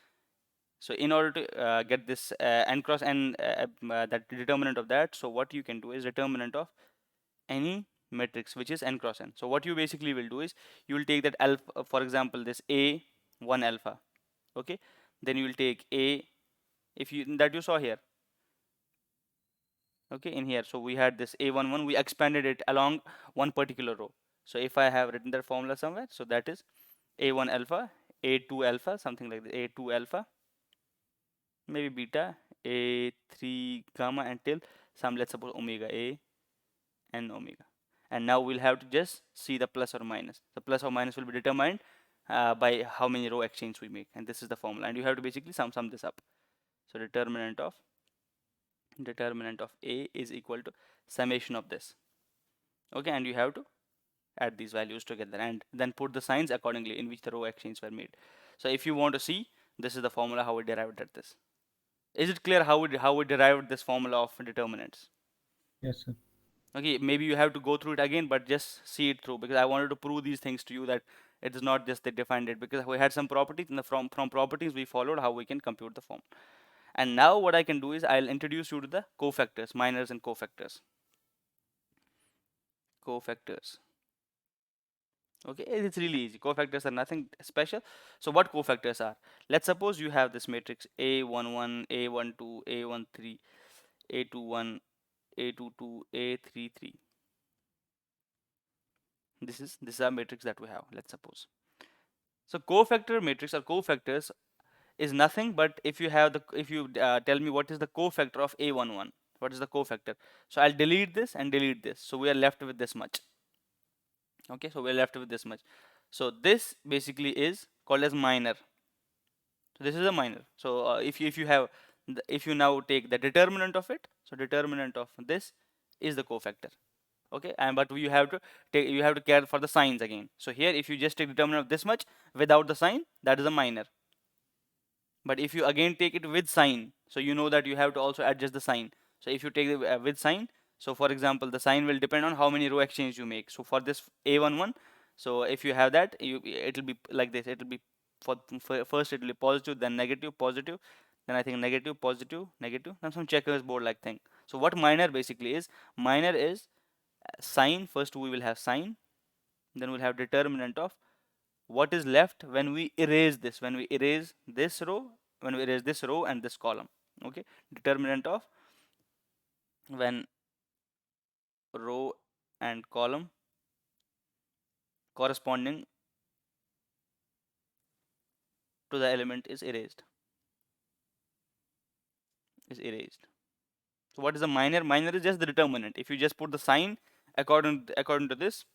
so in order to get this n cross n, that determinant of that, so what you can do is determinant of any matrix which is n cross n. So what you basically will do is, you will take that alpha, for example this A1 alpha. Okay, then you will take A, if you that you saw here. Okay, in here, so we had this A11, we expanded it along one particular row. So if I have written that formula somewhere, so that is A1 alpha, A2 alpha, something like that, A2 alpha, maybe beta, A3 gamma, until some, let's suppose omega, A and omega. And now we'll have to just see the plus or minus. The plus or minus will be determined by how many row exchange we make, and this is the formula, and you have to basically sum this up. So determinant of A is equal to summation of this. Okay, and you have to add these values together and then put the signs accordingly in which the row exchanges were made. So if you want to see, this is the formula how we derived at this. Is it clear how we derived this formula of determinants? Yes, sir. Okay, maybe you have to go through it again, but just see it through, because I wanted to prove these things to you, that it is not just they defined it, because we had some properties, and from properties we followed how we can compute the form. And now what I can do is I'll introduce you to the cofactors, minors and cofactors. Okay, it's really easy. Cofactors are nothing special. So what cofactors are? Let's suppose you have this matrix A11, A12, A13, A21, A22, A33. This is our matrix that we have, let's suppose. So cofactor matrix or cofactors is nothing but, if you tell me what is the cofactor of A11, what is the cofactor? So I'll delete this and delete this. So we are left with this much. Okay, so we're left with this much. So this basically is called as minor. So this is a minor. So if you have if you now take the determinant of it, so determinant of this is the cofactor. Okay, and but you have to care for the signs again. So here if you just take determinant of this much without the sign, that is a minor. But if you again take it with sign, so you know that you have to also adjust the sign. So if you take it with sign, so for example, the sign will depend on how many row exchange you make. So for this A11, so if you have that, it will be like this. It will be for first it will be positive, then negative, positive, then I think negative, positive, negative, then some checkers board like thing. So what minor basically is, minor is sign. First we will have sign, then we'll have determinant of what is left when we erase this, when we erase this row, when we erase this row and this column. Okay, determinant of when row and column corresponding to the element is erased, so what is the minor? Minor is just the determinant. If you just put the sign according to this.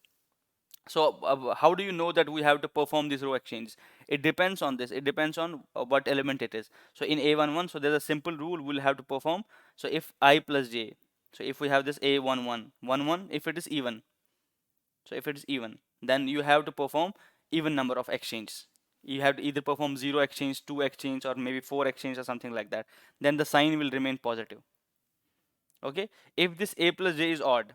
So how do you know that we have to perform these row exchanges? It depends on this. It depends on what element it is. So in A11, so there's a simple rule we'll have to perform. So if I plus j, so if we have this A11, if it is even, so if it is even, then you have to perform even number of exchanges. You have to either perform 0 exchange, 2 exchange, or maybe 4 exchange or something like that. Then the sign will remain positive. Okay, if this A plus j is odd,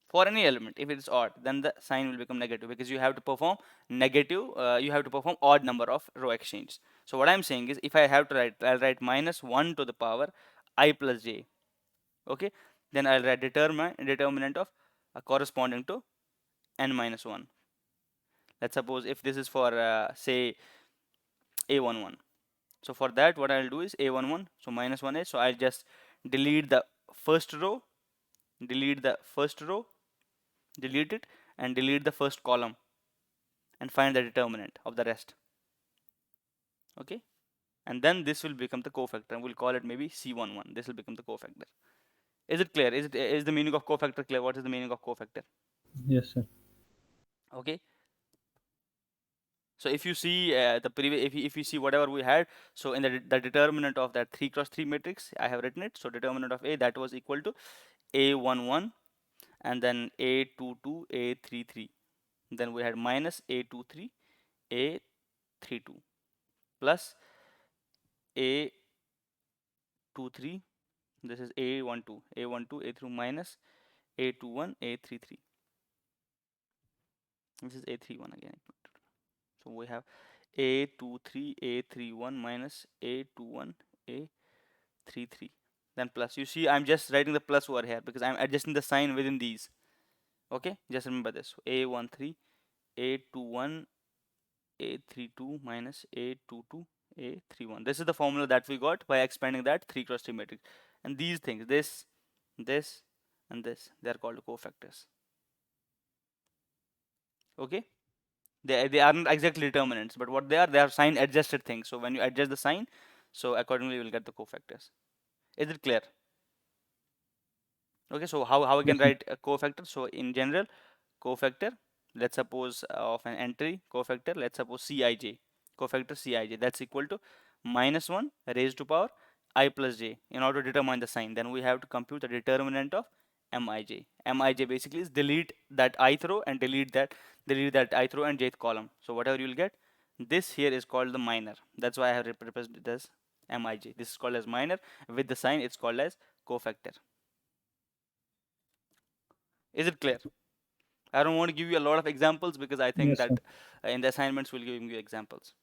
for any element, if it is odd, then the sign will become negative, because you have to perform negative, you have to perform odd number of row exchange. So what I'm saying is, if I have to write, I'll write minus 1 to the power I plus j. Okay, then I'll write determinant of corresponding to n minus 1. Let's suppose if this is for say A11. So for that, what I'll do is A11, so minus 1 is, so I'll just delete the first row, delete the first row, delete it, and delete the first column, and find the determinant of the rest. Okay, and then this will become the cofactor, and we'll call it maybe C11. This will become the cofactor. Is it clear? Is the meaning of cofactor clear? What is the meaning of cofactor? Yes, sir. Okay, so if you see the previous, if you see whatever we had, so in the determinant of that 3 cross 3 matrix, I have written it. So determinant of A, that was equal to A11, and then A22, A33. Then we had minus A23, A32, plus A23, this is A12, A12, A through minus A21, A33. This is A31 again. So we have A23, A31 minus A21, A33. Then plus. You see, I'm just writing the plus over here because I'm adjusting the sign within these. Okay, just remember this. A13, A21, A32 minus A22, A31. This is the formula that we got by expanding that 3 cross 3 matrix. And these things, this, and this, they are called cofactors. Okay, they aren't exactly determinants, but what they are sign adjusted things. So when you adjust the sign, so accordingly you will get the cofactors. Is it clear? Okay, so how I can Yes, sir. write a cofactor? So in general, cofactor, let's suppose of an entry cofactor, let's suppose Cij, cofactor Cij, that's equal to minus 1 raised to power I plus j. In order to determine the sign, then we have to compute the determinant of Mij. Mij basically is delete that ith row and delete that ith row and jth column. So whatever you will get, this here is called the minor. That's why I have represented it as Mij. This is called as minor. With the sign, it's called as cofactor. Is it clear? I don't want to give you a lot of examples because I think Yes, sir. that in the assignments we'll give you examples.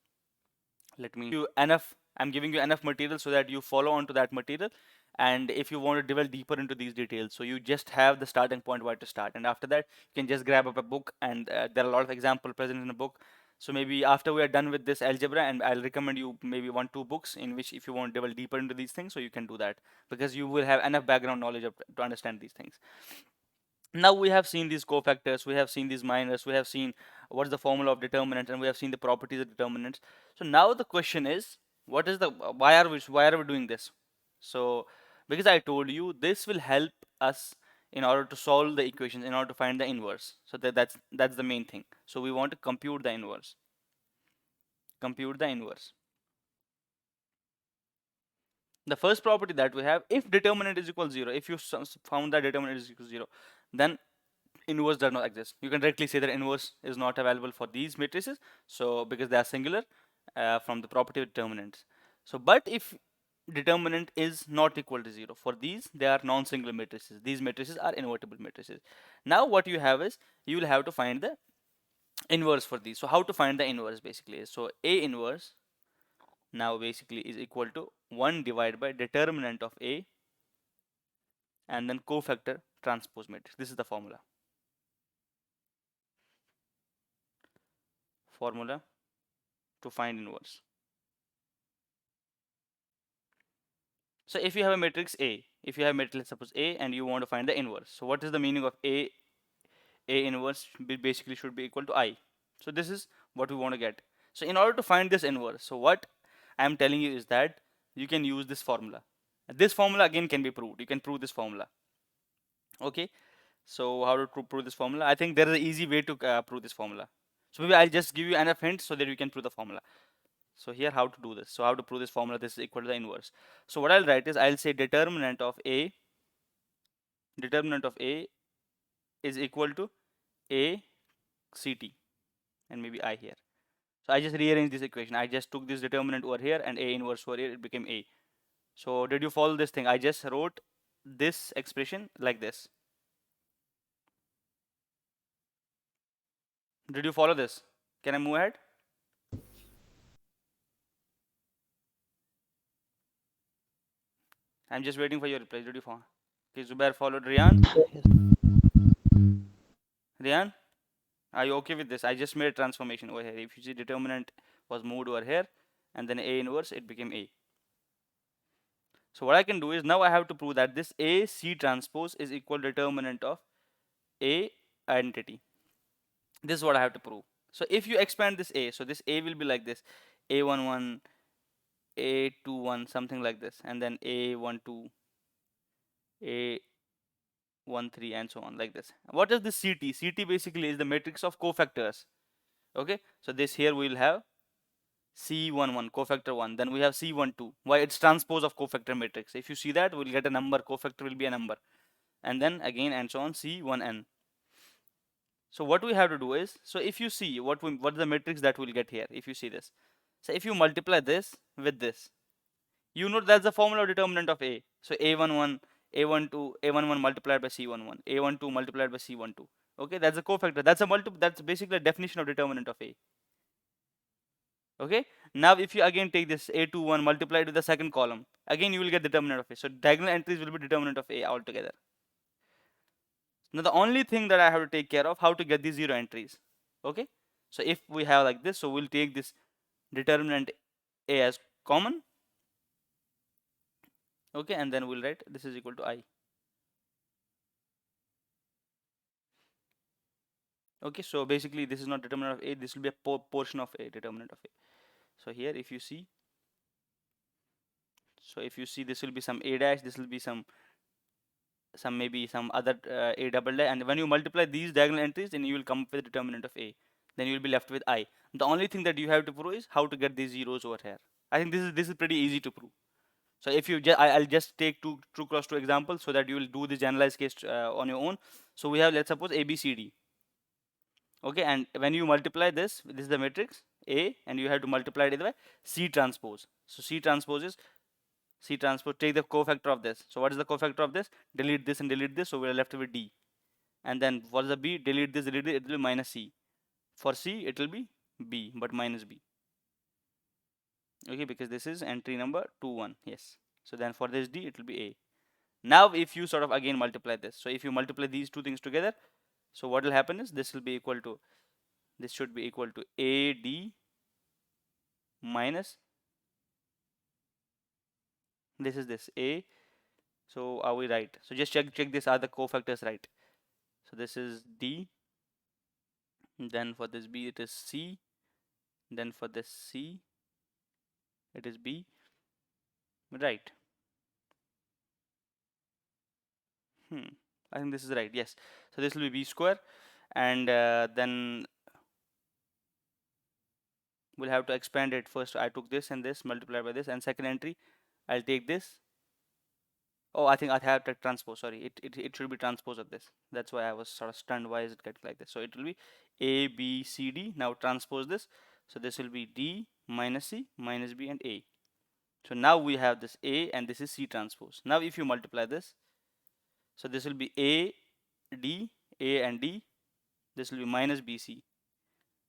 Let me you enough. I'm giving you enough material so that you follow on to that material. And if you want to delve deeper into these details, so you just have the starting point where to start. And after that, you can just grab up a book, and there are a lot of examples present in the book. So maybe after we are done with this algebra, and I'll recommend you maybe 1-2 books in which if you want to delve deeper into these things, so you can do that because you will have enough background knowledge to understand these things. Now we have seen these cofactors, we have seen these minors, we have seen what is the formula of determinants, and we have seen the properties of determinants. So now the question is, what is the why are we doing this? So because I told you this will help us in order to solve the equations, in order to find the inverse. So that's the main thing. So we want to compute the inverse. Compute the inverse. The first property that we have, if determinant is equal 0, if you found that determinant is equal to 0, then inverse does not exist. You can directly say that inverse is not available for these matrices. So because they are singular from the property of determinants. So but if determinant is not equal to 0, for these they are non-singular matrices, these matrices are invertible matrices. Now what you have is, you will have to find the inverse for these. So how to find the inverse basically is, so A inverse now basically is equal to 1 divided by determinant of A and then cofactor transpose matrix. This is the formula to find inverse. So if you have a matrix A, if you have matrix, suppose A, and you want to find the inverse, so what is the meaning of A inverse basically should be equal to I. So this is what we want to get. So in order to find this inverse, so what I am telling you is that you can use this formula. This formula again can be proved. You can prove this formula. Okay. So how to prove this formula? I think there is an easy way to prove this formula. So maybe I'll just give you enough hints so that you can prove the formula. So here how to do this. So how to prove this formula, this is equal to the inverse. So what I'll write is, I'll say determinant of A is equal to A CT and maybe I here. So I just rearranged this equation. I just took this determinant over here and A inverse over here, it became A. So did you follow this thing? I just wrote this expression like this. Did you follow this? Can I move ahead? I'm just waiting for your replies. Did you follow? Okay, Zubair followed. Riyan? Riyan? Are you okay with this? I just made a transformation over here. If you see, determinant was moved over here and then A inverse, it became A. So what I can do is, now I have to prove that this A C transpose is equal determinant of A identity. This is what I have to prove. So if you expand this A, so this A will be like this, A11, A21, something like this, and then A12, A13, and so on, like this. What is this CT? CT basically is the matrix of cofactors. Okay, so this here we will have C11, cofactor 1, then we have C12. Why? It's transpose of cofactor matrix. If you see that, we'll get a number, cofactor will be a number, and then again and so on, C1n. So what we have to do is, so if you see what is the matrix that we'll get here, if you see this, so if you multiply this with this, you know that's the formula of determinant of A. So A11, A12, A11 multiplied by C11, A12 multiplied by C12. Okay, that's a cofactor. That's basically a definition of determinant of A. Okay, now if you again take this A21 multiplied with the second column, again you will get determinant of A. So diagonal entries will be determinant of A altogether. Now the only thing that I have to take care of, how to get these 0 entries. Okay, so if we have like this, so we'll take this determinant A as common. Okay, and then we'll write this is equal to I. Okay, so basically this is not determinant of A, this will be a portion of A, determinant of A. So here if you see, this will be some A dash, this will be some maybe some other A double dash, and when you multiply these diagonal entries, then you will come up with determinant of A. Then you will be left with I. The only thing that you have to prove is how to get these zeros over here. I think this is pretty easy to prove. So if you I'll just take two true cross 2 examples so that you will do the generalized case on your own. So we have, let's suppose, A B C D. Okay, and when you multiply this is the matrix A, and you have to multiply it by C transpose. So C transpose is C transpose, take the cofactor of this. So what is the cofactor of this? Delete this and delete this, so we are left with D. And then for the B, delete this, delete it will be minus C. For C, it will be B, but minus B. Okay, because this is entry number 21. Yes. So then for this D, it will be A. Now if you sort of again multiply this, so if you multiply these two things together, so what will happen is this will be equal to, this should be equal to AD minus, this is this A. So are we right? So just check this, are the cofactors right? So this is D, then for this B it is C, then for this C it is B, right? I think this is right. Yes. So this will be B square, and then we'll have to expand it. First I took this and this multiplied by this, and second entry I'll take this. Oh, I think I have to transpose. Sorry, it should be transpose of this. That's why I was sort of stunned. Why is it getting like this? So it will be A B C D. Now transpose this. So this will be D minus C minus B and A. So now we have this A and this is C transpose. Now if you multiply this, so this will be A, D, A and D. This will be minus BC,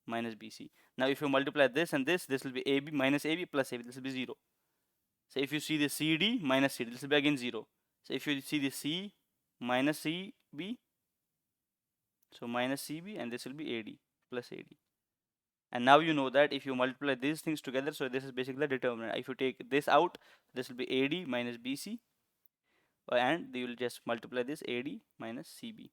minus BC. Now if you multiply this and this will be AB minus AB plus AB. This will be 0. So if you see the CD minus CD, this will be again 0. So if you see the C minus CB, so minus CB, and this will be AD plus AD. And now you know that if you multiply these things together, so this is basically the determinant. If you take this out, this will be AD minus BC, and you will just multiply this AD minus CB.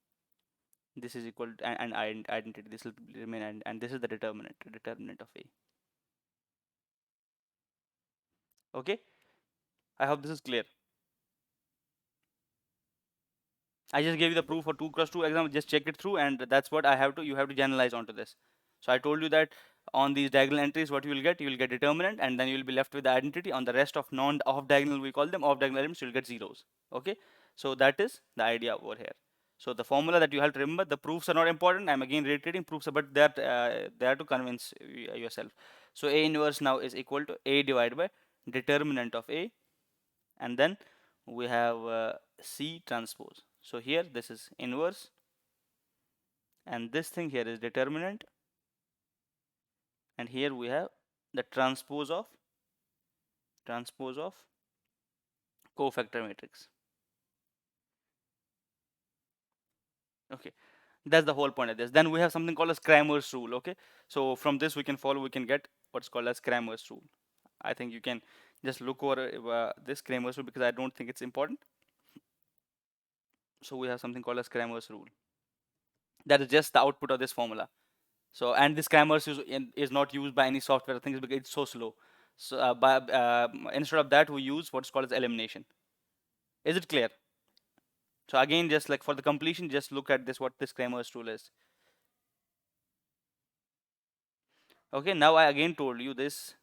This is equal to, and identity, this will remain, and this is the determinant of A. Okay, I hope this is clear. I just gave you the proof for 2 cross 2 example. Just check it through, and that's what you have to generalize onto this. So I told you that on these diagonal entries, what you will get determinant, and then you will be left with the identity. On the rest of off diagonal, we call them off diagonal elements, you will get zeros. Okay, so that is the idea over here. So the formula that you have to remember, the proofs are not important. I'm again reiterating proofs, but they are to convince yourself. So A inverse now is equal to A divided by determinant of A, and then we have C transpose. So here this is inverse, and this thing here is determinant, and here we have the transpose of cofactor matrix. Okay, that's the whole point of this. Then we have something called as Cramer's rule. Okay, so from this we can get what's called as Cramer's rule. I think you can just look over this Cramer's rule, because I don't think it's important. So we have something called as Cramer's rule. That is just the output of this formula. So, and this Cramer's is not used by any software things because it's so slow. So instead of that, we use what's called as elimination. Is it clear? So again, just like for the completion, just look at this, what this Cramer's rule is. Okay, now I again told you this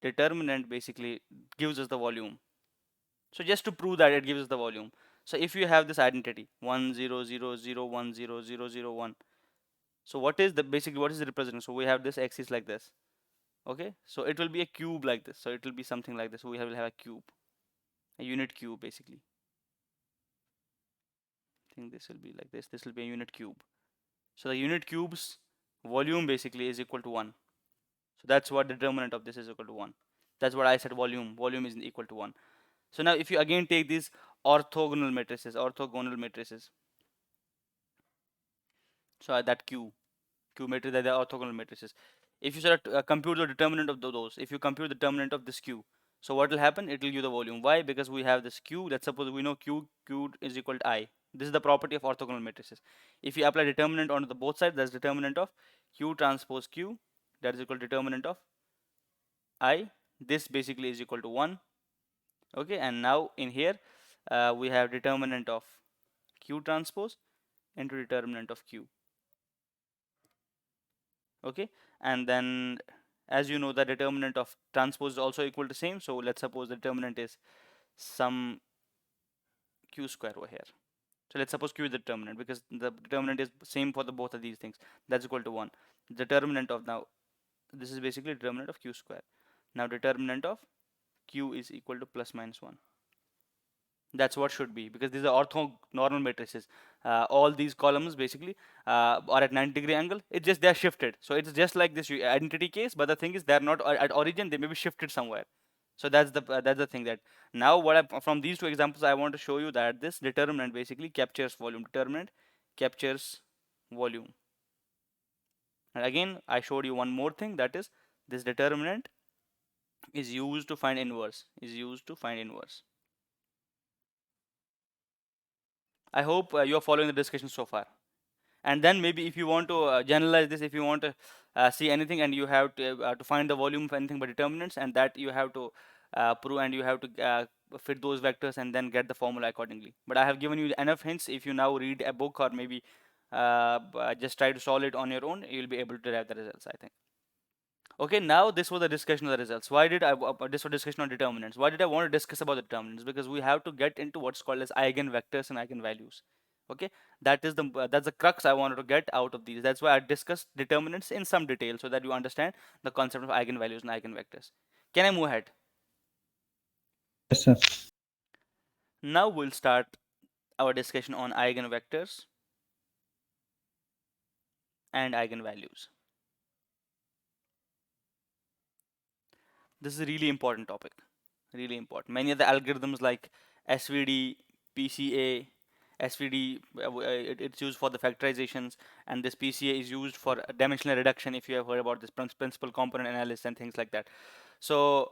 determinant basically gives us the volume. So just to prove that it gives us the volume. So if you have this identity 1 0 0 0 1 0 0 0 1, so what is the basically what is the representation? So we have this axis like this. Okay, so it will be a cube like this. So it will be something like this. We will have a cube, a unit cube basically. I think this will be like this. This will be a unit cube. So the unit cube's volume basically is equal to 1. So that's what the determinant of this is equal to 1. That's what I said, volume. Volume is equal to 1. So now if you again take these orthogonal matrices, so that Q matrix, that are orthogonal matrices. If you sort of compute the determinant of those, if you compute the determinant of this Q, so what will happen? It will give the volume. Why? Because we have this Q. Let's suppose we know Q is equal to I. This is the property of orthogonal matrices. If you apply determinant onto the both sides, that's determinant of Q transpose Q. That is equal to determinant of I. This basically is equal to 1. Okay, and now in here we have determinant of Q transpose into determinant of Q. Okay, and then as you know, the determinant of transpose is also equal to same. So let's suppose the determinant is some Q square over here. So let's suppose Q is the determinant, because the determinant is same for the both of these things. That's equal to 1. Determinant of, now this is basically determinant of Q square. Now determinant of Q is equal to plus minus 1. That's what should be, because these are orthonormal matrices. All these columns basically are at 90-degree angle. It's just they are shifted. So it's just like this identity case, but the thing is they're not at origin. They may be shifted somewhere. So that's the thing. That now from these two examples, I want to show you that this determinant basically captures volume. Determinant captures volume. And again, I showed you one more thing, that is this determinant is used to find inverse. I hope you are following the discussion so far. And then maybe if you want to generalize this, if you want to see anything, and you have to find the volume of anything by determinants, and that you have to prove, and you have to fit those vectors and then get the formula accordingly. But I have given you enough hints. If you now read a book, or maybe just try to solve it on your own, you'll be able to derive the results, I think. Okay, now this was the discussion of the results. Why did this was discussion on determinants? Why did I want to discuss about the determinants? Because we have to get into what's called as eigenvectors and eigenvalues. Okay, that's the crux I wanted to get out of these. That's why I discussed determinants in some detail so that you understand the concept of eigenvalues and eigenvectors. Can I move ahead? Yes, sir. Now we'll start our discussion on eigenvectors and eigenvalues. This is a really important topic, really important. Many of the algorithms like SVD, PCA, SVD, it's used for the factorizations, and this PCA is used for dimensional reduction, if you have heard about this principal component analysis and things like that. So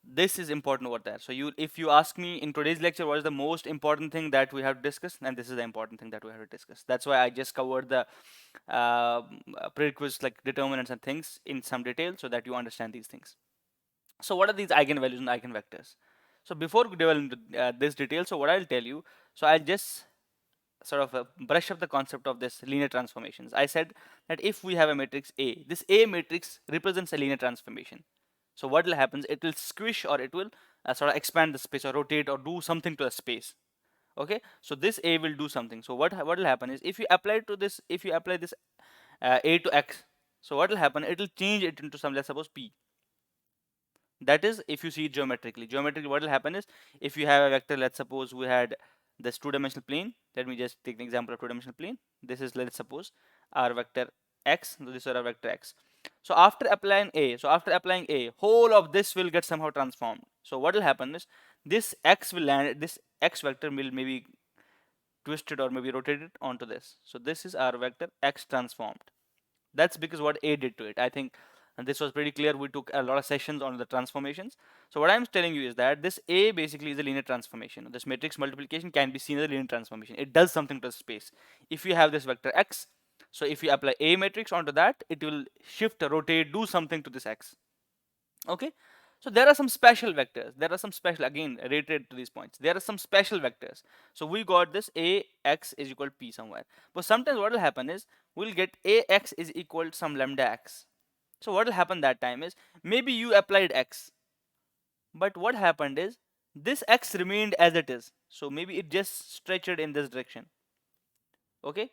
this is important over there. So if you ask me in today's lecture what is the most important thing that we have to discuss, and this is the important thing that we have to discuss. That's why I just covered the prerequisites like determinants and things in some detail so that you understand these things. So what are these eigenvalues and eigenvectors? So before we delve into this detail, so what I'll tell you, so I'll just sort of brush up the concept of this linear transformations. I said that if we have a matrix A, this A matrix represents a linear transformation. So what will happen? It will squish or it will sort of expand the space or rotate or do something to the space. Okay, so this A will do something. So what will happen is if you apply this A to X, so what will happen? It will change it into some, let's suppose P. That is, if you see it geometrically what will happen is, if you have a vector, let's suppose we had this two-dimensional plane. Let me just take an example of two-dimensional plane. This is, let's suppose, our vector x, this is our vector x. So after applying a, whole of this will get somehow transformed. So what will happen is, this x will land, this x vector will maybe twisted or maybe rotated onto this. So this is our vector x transformed. That's because what A did to it. I think, and this was pretty clear. We took a lot of sessions on the transformations. So what I'm telling you is that this A basically is a linear transformation. This matrix multiplication can be seen as a linear transformation. It does something to the space. If you have this vector x, so if you apply A matrix onto that, it will shift, rotate, do something to this x. Okay, so there are some special vectors. There are some special, again, reiterate to these points. There are some special vectors. So we got this Ax is equal to P somewhere. But sometimes what will happen is, we'll get Ax is equal to some lambda x. So what will happen that time is, maybe you applied x, but what happened is, this x remained as it is. So maybe it just stretched in this direction. Okay,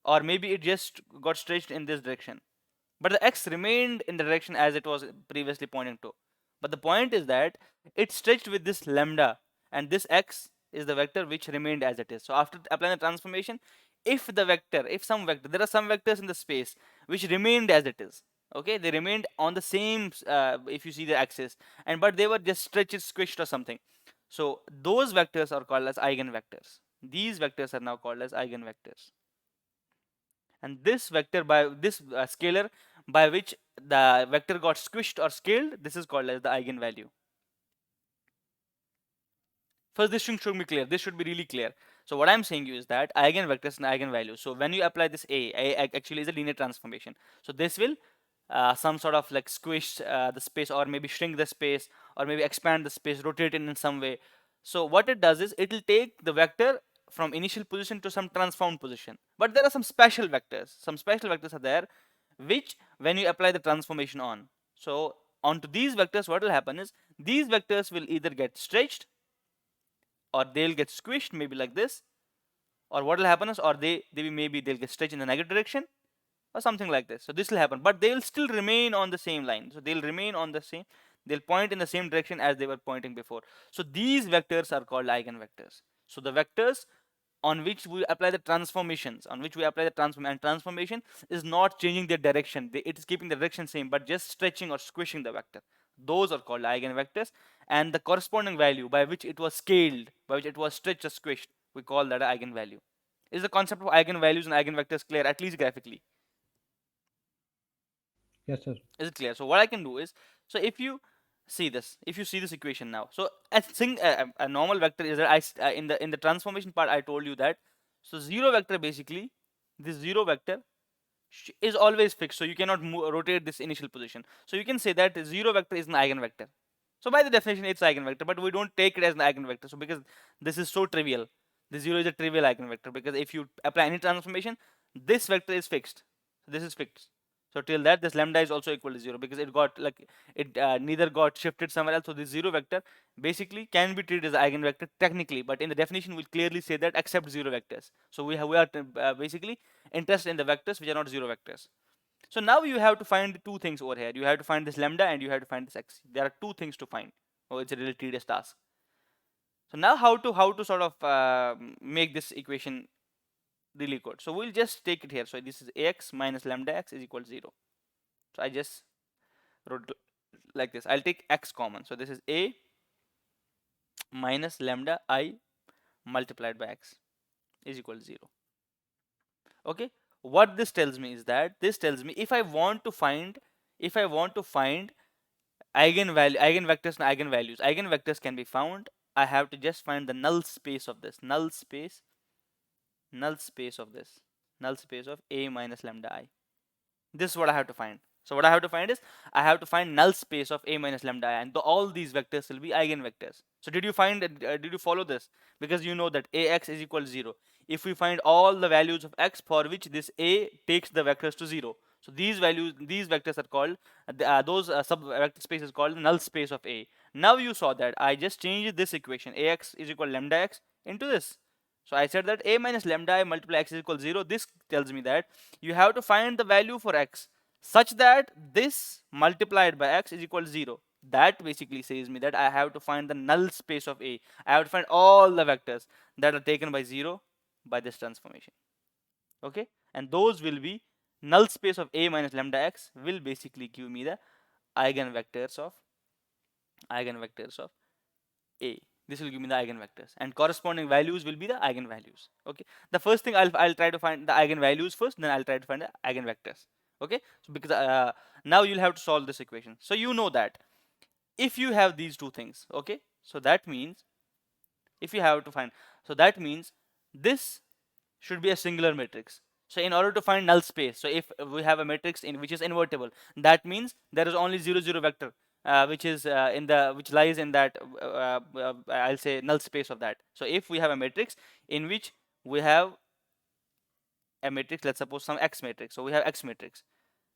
or maybe it just got stretched in this direction, but the x remained in the direction as it was previously pointing to. But the point is that it stretched with this lambda, and this x is the vector which remained as it is. So after applying the transformation, if some vector, there are some vectors in the space which remained as it is. Okay, they remained on the same, if you see the axis, and but they were just stretched, squished or something. So those vectors are called as eigenvectors. These vectors are now called as eigenvectors. And this vector, by this scalar by which the vector got squished or scaled, this is called as the eigenvalue. First, this should be clear. This should be really clear. So what I'm saying you is that eigenvectors and eigenvalues. So when you apply this A actually is a linear transformation. So this will some sort of like squish the space, or maybe shrink the space, or maybe expand the space, rotate it in some way. So what it does is, it will take the vector from initial position to some transformed position. But there are some special vectors. Some special vectors are there, which when you apply the transformation on, so onto these vectors, what will happen is, these vectors will either get stretched, or they'll get squished, maybe like this, or what will happen is, or maybe they'll get stretched in the negative direction, or something like this. So this will happen, but they'll still remain on the same line. So they'll remain on the same, they'll point in the same direction as they were pointing before. So these vectors are called eigenvectors. So the vectors on which we apply the transformations, and transformation is not changing their direction. It is keeping the direction same, but just stretching or squishing the vector. Those are called eigenvectors, and the corresponding value by which it was scaled, by which it was stretched or squished, we call that an eigenvalue. Is the concept of eigenvalues and eigenvectors clear, at least graphically? Yes, sir. Is it clear? So what I can do is, so if you see this equation now, so a normal vector is that in the transformation part I told you that, so zero vector, basically this zero vector is always fixed, so you cannot rotate this initial position. So you can say that zero vector is an eigenvector. So by the definition it's eigenvector, but we don't take it as an eigenvector, so because this is so trivial, the zero is a trivial eigenvector, because if you apply any transformation, this vector is fixed, this is fixed. So till that, this lambda is also equal to 0 because it got like it neither got shifted somewhere else. So this 0 vector basically can be treated as eigenvector technically, but in the definition we clearly say that except 0 vectors. So we are basically interested in the vectors which are not 0 vectors. So now you have to find two things over here. You have to find this lambda and you have to find this x. There are two things to find. Oh, it's a really tedious task. So now how to sort of make this equation really good. So we'll just take it here. So this is ax minus lambda x is equal to 0. So I just wrote like this. I'll take x common. So this is a minus lambda I multiplied by x is equal to 0. Okay. What this tells me is that this tells me if I want to find eigenvectors and eigenvectors can be found. I have to just find the null space of this null space of a minus lambda I. This is what I have to find. So what I have to find is I have to find null space of a minus lambda I, and all these vectors will be eigenvectors. So did you find did you follow this? Because you know that ax is equal to 0. If we find all the values of x for which this a takes the vectors to 0, so these vectors are called those sub vector space is called the null space of a. Now you saw that I just changed this equation ax is equal to lambda x into this. So I said that a minus lambda I multiply x is equal to 0. This tells me that you have to find the value for x such that this multiplied by x is equal to 0. That basically says me that I have to find the null space of A. I have to find all the vectors that are taken by 0 by this transformation. Okay, and those will be null space of A minus lambda x will basically give me the eigenvectors of A. This will give me the eigenvectors, and corresponding values will be the eigenvalues. Okay, the first thing I'll try to find the eigenvalues first, then I'll try to find the eigenvectors. Okay, so because now you'll have to solve this equation. So you know that if you have these two things, okay, so that means if you have to find, so that means this should be a singular matrix. So in order to find null space, so if we have a matrix in which is invertible, that means there is only 0 0 vector which is which lies in that I'll say null space of that. So if we have a matrix in which we have a matrix, let's suppose some x matrix, so we have x matrix.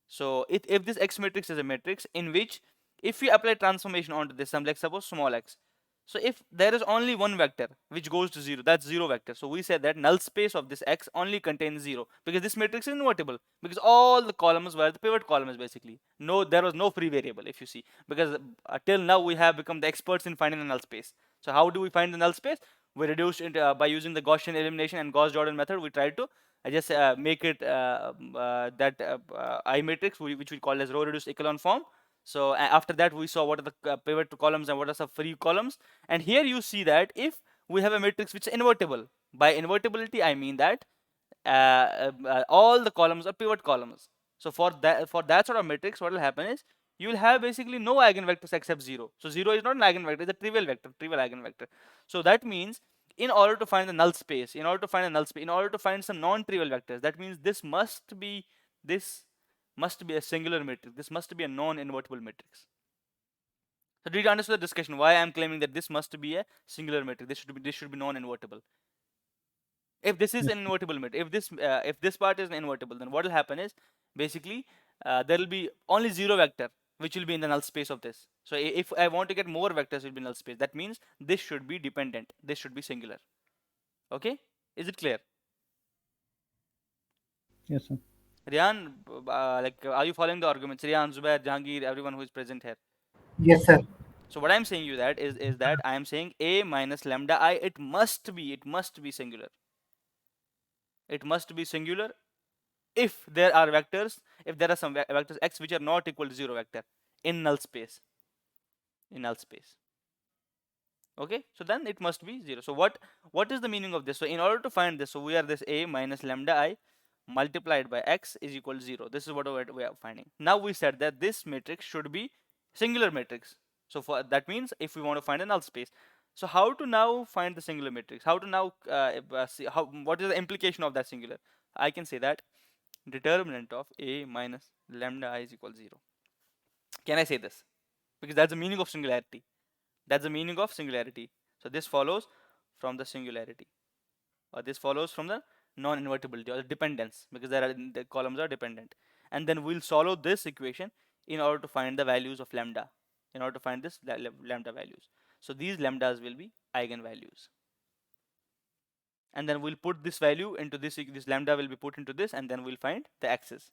So if this x matrix is a matrix in which if we apply transformation onto this, some like suppose small x, so if there is only one vector which goes to 0, that's 0 vector. So we said that null space of this x only contains 0 because this matrix is invertible, because all the columns were the pivot columns basically. No, there was no free variable if you see, because till now we have become the experts in finding the null space. So how do we find the null space? We reduced it by using the Gaussian elimination and Gauss-Jordan method. We tried to I just make it that I matrix which we call as row reduced echelon form. So after that we saw what are the pivot columns and what are some free columns. And here you see that if we have a matrix which is invertible, by invertibility I mean that all the columns are pivot columns. So for that sort of matrix, what will happen is you will have basically no eigenvectors except 0. So 0 is not an eigenvector, it's a trivial vector, trivial eigenvector. So that means in order to find the null space, in order to find some non-trivial vectors, that means this must be a singular matrix. This must be a non-invertible matrix. So did you understand the discussion? Why I am claiming that this must be a singular matrix? This should be non-invertible. If this is an invertible matrix, if this part is an invertible, then what will happen is basically there will be only 0 vector which will be in the null space of this. So if I want to get more vectors will be null space. That means this should be dependent. This should be singular. Okay, is it clear? Yes, sir. Riyan, are you following the arguments? Riyan, Zubair, Jahangir, everyone who is present here. Yes, sir. So what I'm saying you that is that I am saying a minus lambda I. It must be singular. It must be singular if there are vectors, if there are some vectors x which are not equal to 0 vector in null space. Okay, so then it must be 0. So what is the meaning of this? So in order to find this, so we are this a minus lambda I multiplied by x is equal to 0. This is what we are finding. Now we said that this matrix should be singular matrix. So for that means if we want to find a null space, so how to now find the singular matrix? How to now see what is the implication of that singular? I can say that determinant of a minus lambda I is equal to 0. Can I say this? Because that's the meaning of singularity. That's the meaning of singularity. So this follows from the singularity, or this follows from the non-invertibility or the dependence, because the columns are dependent. and then we'll solve this equation in order to find the values of lambda, in order to find this lambda values. So these lambdas will be eigenvalues, and then we'll put this value into this lambda will be put into this, and then we'll find the axis,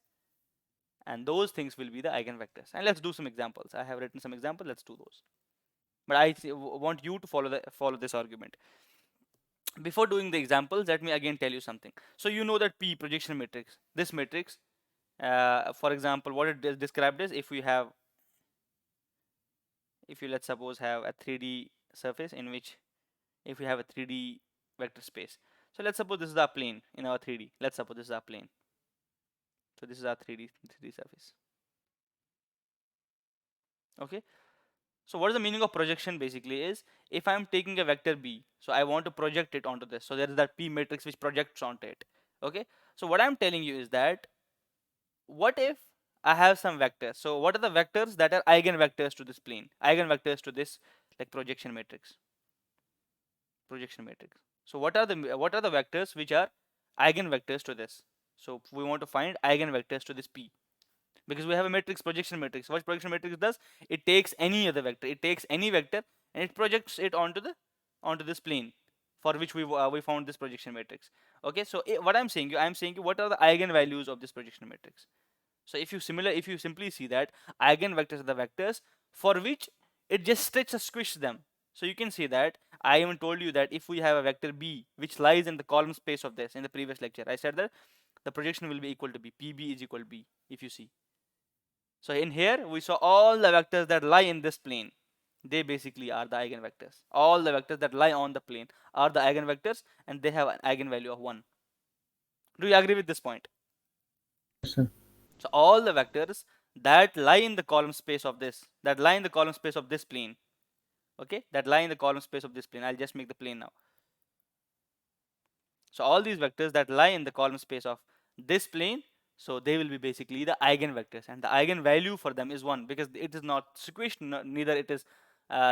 and those things will be the eigenvectors. And let's do some examples. I have written some examples, let's do those, but I want you to follow this argument. Before doing the examples, let me again tell you something. So you know that P, projection matrix, this matrix, for example, what it is described as, if you let's suppose have a 3D surface in which, if we have a 3D vector space. So let's suppose this is our plane in our 3D. Let's suppose this is our plane. So this is our 3D surface. Okay. So what is the meaning of projection basically is, if I'm taking a vector B, so I want to project it onto this. So there is that P matrix which projects onto it. Okay. So what I'm telling you is that, what if I have some vectors? So what are the vectors that are eigenvectors to this plane? Eigenvectors to this like projection matrix. Projection matrix. So what are the vectors which are eigenvectors to this? So we want to find eigenvectors to this P, because we have a matrix, projection matrix. What projection matrix does? It takes any other vector. It takes any vector and it projects it onto this plane for which we found this projection matrix. Okay, so what I'm saying you, what are the eigenvalues of this projection matrix? So if you simply see that eigenvectors are the vectors for which it just stretch or squish them. So you can see that I even told you that if we have a vector B which lies in the column space of this, in the previous lecture I said that the projection will be equal to B. PB is equal to B, if you see. So in here we saw all the vectors that lie in this plane. They basically are the eigenvectors. All the vectors that lie on the plane are the eigenvectors, and they have an eigenvalue of 1. Do you agree with this point? Yes, sir. So all the vectors that lie in the column space of this, plane, okay, that lie in the column space of this plane. I'll just make the plane now. So all these vectors that lie in the column space of this plane, so they will be basically the eigenvectors, and the eigenvalue for them is 1, because it is not squished, neither it is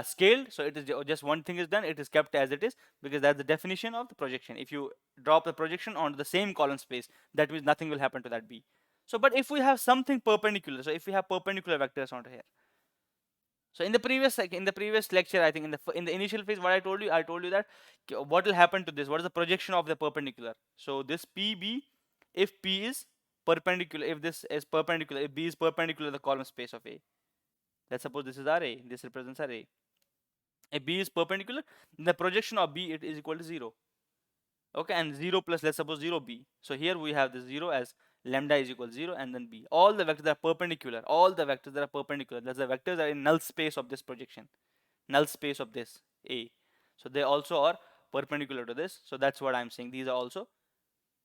scaled. So it is just one thing is done, it is kept as it is, because that's the definition of the projection. If you drop the projection onto the same column space, that means nothing will happen to that B. So but if we have something perpendicular, so if we have perpendicular vectors onto here, so in the previous lecture, I think in the initial phase, what I told you that what will happen to this? What is the projection of the perpendicular? So this PB, if P is perpendicular, if this is perpendicular, if B is perpendicular to the column space of A, let's suppose this is RA, this represents RA. If B is perpendicular, then the projection of B it is equal to 0. Okay, and 0 plus, let's suppose 0B. So here we have this 0 as lambda is equal to 0, and then B. All the vectors that are perpendicular, that's the vectors are in null space of this projection, null space of this A. So they also are perpendicular to this. So that's what I'm saying. These are also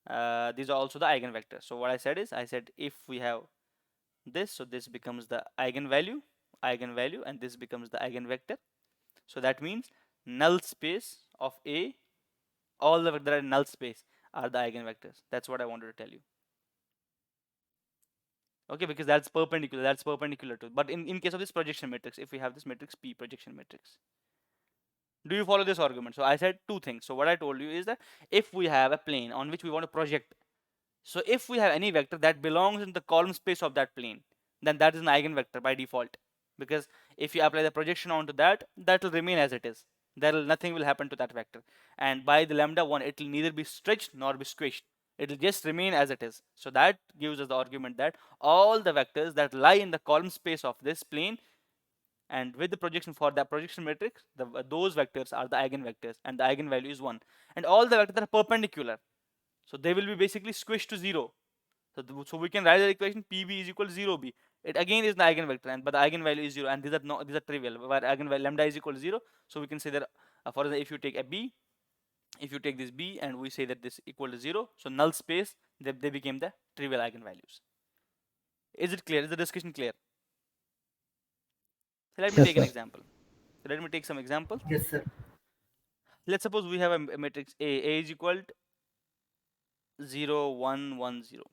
the eigenvectors. So what I said is, if we have this, so this becomes the eigenvalue, and this becomes the eigenvector. So that means null space of A, all the vectors that are in null space are the eigenvectors. That's what I wanted to tell you. Okay, because that's perpendicular to, but in case of this projection matrix, if we have this matrix P, projection matrix, do you follow this argument? So I said two things. So what I told you is that if we have a plane on which we want to project, so if we have any vector that belongs in the column space of that plane, then that is an eigenvector by default, because if you apply the projection onto that, that will remain as it is. Nothing will happen to that vector, and by the lambda 1 it will neither be stretched nor be squished. It will just remain as it is. So that gives us the argument that all the vectors that lie in the column space of this plane, and with the projection for that projection matrix, those vectors are the eigenvectors, and the eigenvalue is 1. And all the vectors are perpendicular, so they will be basically squished to 0. So we can write the equation PB is equal to 0B. It again is the eigenvector, but the eigenvalue is 0, and these are trivial, where eigenvalue lambda is equal to 0. So we can say that, for example, if you take a B, if you take this B and we say that this equal to 0, so null space, they became the trivial eigenvalues. Is it clear? Is the discussion clear? So let me Yes, take an sir. example. So let me take some examples. Yes, sir. Let's suppose we have a matrix A is equal to 0, 1, 1, 0.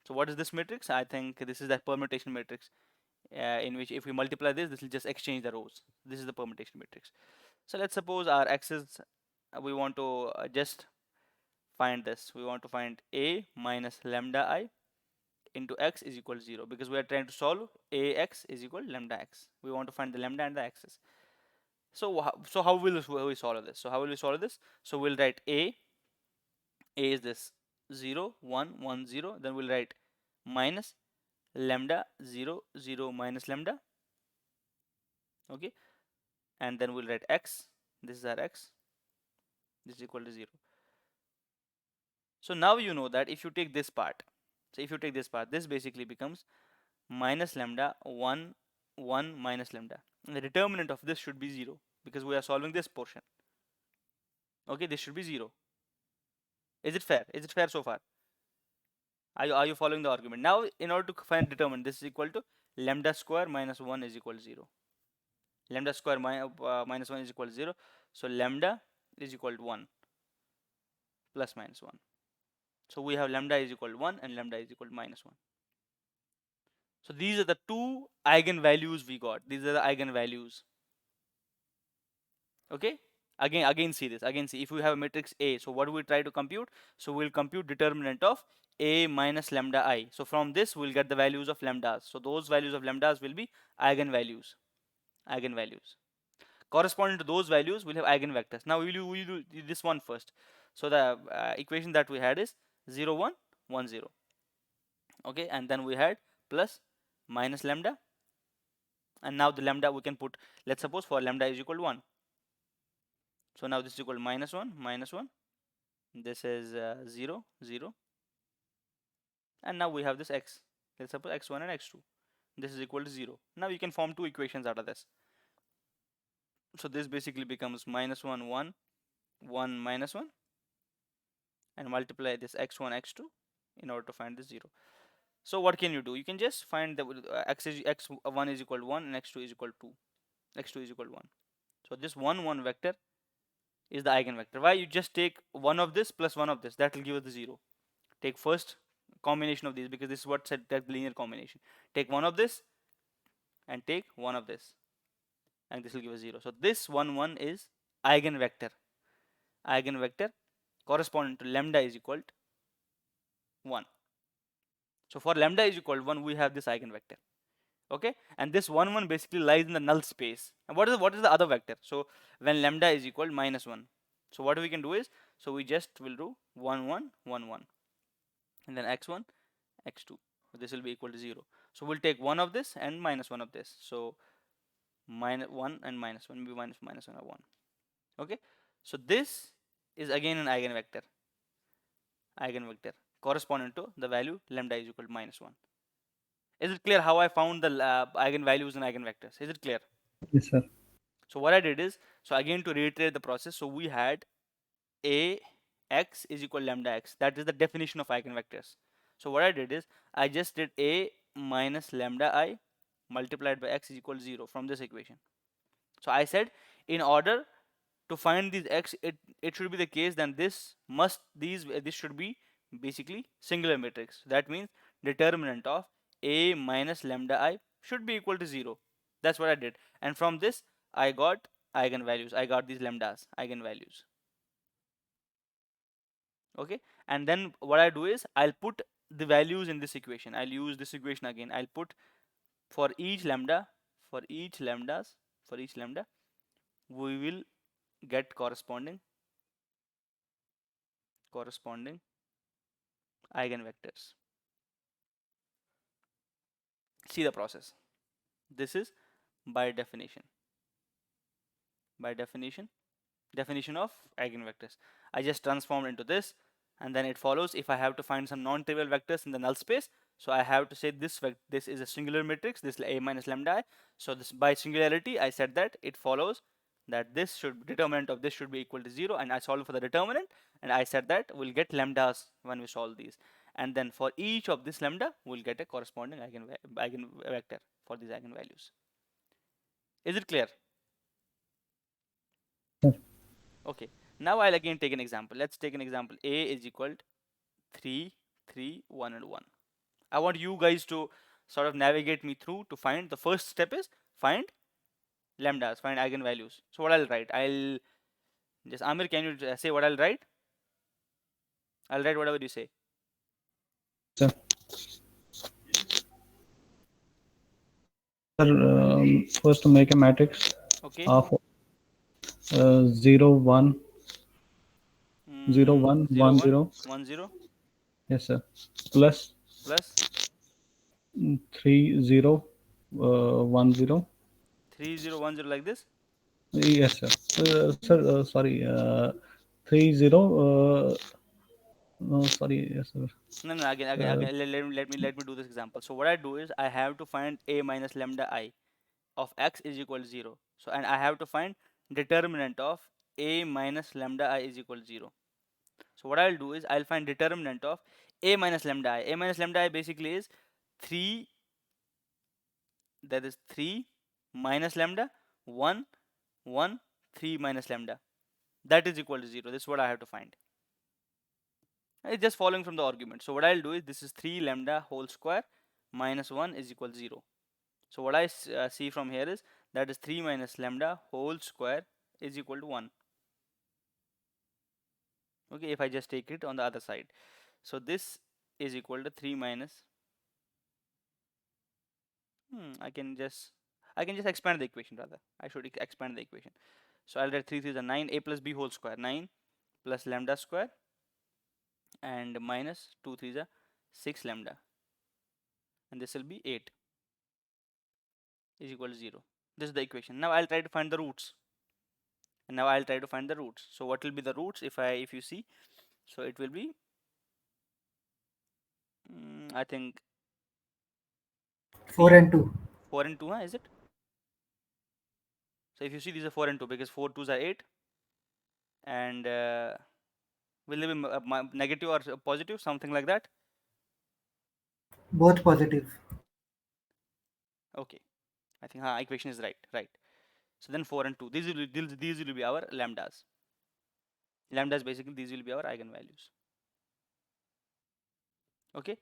So what is this matrix? I think this is that permutation matrix, in which if we multiply this will just exchange the rows. This is the permutation matrix. So let's suppose our axis, we want to just find this. We want to find A minus lambda I into x is equal to 0, because we are trying to solve ax is equal to lambda x. We want to find the lambda and the x's. So how will we solve this? So how will we solve this? So we'll write a is this 0 1 1 0, then we'll write minus lambda 0 0 minus lambda, okay, and then we'll write x, this is our x, this is equal to 0. So now you know that if you take this part, so if you take this part, this basically becomes minus lambda 1 1 minus lambda, and the determinant of this should be 0, because we are solving this portion. Okay, this should be 0. Is it fair? Is it fair so far? Are you following the argument? Now in order to find determinant, this is equal to lambda square minus 1 is equal to 0. Lambda square minus 1 is equal to 0. So lambda is equal to 1 plus minus 1. So we have lambda is equal to 1 and lambda is equal to minus 1. So these are the two eigenvalues we got. These are the eigenvalues. Okay, again see this, again see, if we have a matrix A, so what do we try to compute? So we'll compute determinant of A minus lambda I. So from this we'll get the values of lambdas. So those values of lambdas will be eigenvalues. Corresponding to those values we'll have eigenvectors. Now we'll do this one first. So the equation that we had is 0 1 1 0. Okay, and then we had plus minus lambda, and now the lambda we can put, let's suppose for lambda is equal to 1. So now this is equal to minus 1 minus 1, this is 0 0, and now we have this x, let's suppose x1 and x2, this is equal to 0. Now you can form two equations out of this. So this basically becomes minus 1 1 1 minus 1, and multiply this x1 x2 in order to find this 0. So what can you do? You can just find the x1 is equal to 1 and x2 is equal to 2, x2 is equal to 1. So this 1 1 vector is the eigenvector. Why? You just take one of this plus one of this, that will give us the 0. Take first combination of these, because this is what said that linear combination. Take one of this and take one of this, and this will give us 0. So this 1 1 is eigenvector corresponding to lambda is equal to 1. So for lambda is equal to 1, we have this eigenvector. Okay, and this 1 1 basically lies in the null space. And what is the other vector? So when lambda is equal to minus 1, so what we can do is, so we just will do 1 1 1 1, and then x1 x2, this will be equal to 0. So we'll take one of this and minus one of this, so minus 1 and minus 1 will be minus 1 or 1. Okay, so this is again an eigenvector corresponding to the value lambda is equal to minus 1. Is it clear how I found the eigenvalues and eigenvectors? Is it clear? Yes, sir. So what I did is, so again to reiterate the process, so we had a x is equal to lambda x, that is the definition of eigenvectors. So what I did is, I just did a minus lambda I multiplied by x is equal to 0 from this equation. So I said, in order to find these x, it should be the case, then this should be basically singular matrix. That means determinant of a minus lambda I should be equal to 0. That's what I did, and from this I got eigenvalues, I got these lambdas, eigenvalues. Okay, and then what I do is, I'll put the values in this equation. I'll use this equation again. I'll put for each lambda, we will get corresponding eigenvectors. See the process. This is by definition of eigenvectors. I just transformed into this, and then it follows, if I have to find some non-trivial vectors in the null space, so I have to say this is a singular matrix, this a minus lambda I. So this, by singularity, I said that it follows that this determinant of this should be equal to 0, and I solved for the determinant, and I said that we'll get lambdas when we solve these, and then for each of this lambda we'll get a corresponding eigenvector for these eigenvalues. Is it clear? Sir. Okay, now I'll again take an example. Let's take an example. A is equal to 3 3 1 and 1. I want you guys to sort of navigate me through to find, the first step is find lambdas, find eigenvalues. So what I'll write, I'll just, Amir, can you say what I'll write? I'll write whatever you say. Sir. Sir, first to make a matrix Okay. of 0, 1, 0, 1, 0 1, 1 0. 1 0 Yes, sir. Plus plus 3, 0, 1, 0. 3 0 1 0 like this. Yes, sir. Sir, sorry. 3, 0. No, sorry. Yes, sir. No, no, again, let me do this example. So what I do is I have to find a minus lambda I of x is equal to 0. So, and I have to find determinant of a minus lambda I is equal to 0. So what I'll do is I'll find determinant of a minus lambda I. A minus lambda I basically is 3, that is 3 minus lambda 1 1 3 minus lambda, that is equal to 0. This is what I have to find. It's just following from the argument. So what I'll do is this is 3 lambda whole square minus 1 is equal to 0. So what I see from here is that is 3 minus lambda whole square is equal to 1. Okay, if I just take it on the other side. So this is equal to 3 minus, I can just expand the equation rather. I should expand the equation. So I'll write 3 3 is a 9, a plus b whole square, 9 plus lambda square, and minus 2 3 is a 6 lambda, and this will be 8 is equal to 0. This is the equation. Now I'll try to find the roots. And now I'll try to find the roots. So what will be the roots if you see? So it will be, I think 4 3, and 2. 4 and 2, huh, is it? So if you see, these are 4 and 2 because 4 2s are 8, and will it be negative or positive, something like that? Both positive. Okay, I think equation is right, right. So then 4 and 2, these will be our lambdas. Lambdas basically these will be our eigenvalues. Okay.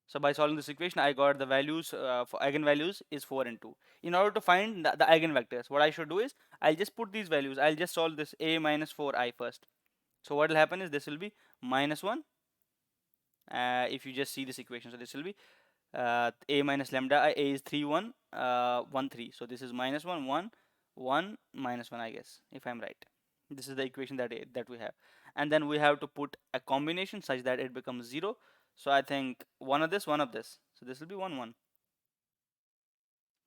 So by solving this equation, I got the values for eigenvalues is 4 and 2. In order to find the eigenvectors, what I should do is I'll just put these values. I'll just solve this a minus 4i first. So what will happen is this will be minus 1. If you just see this equation, so this will be a minus lambda I, a is 3 1 1 3. So this is minus 1 1 1 minus 1, I guess, if I'm right. This is the equation that we have, and then we have to put a combination such that it becomes 0. So I think one of this, one of this. So this will be 1 1.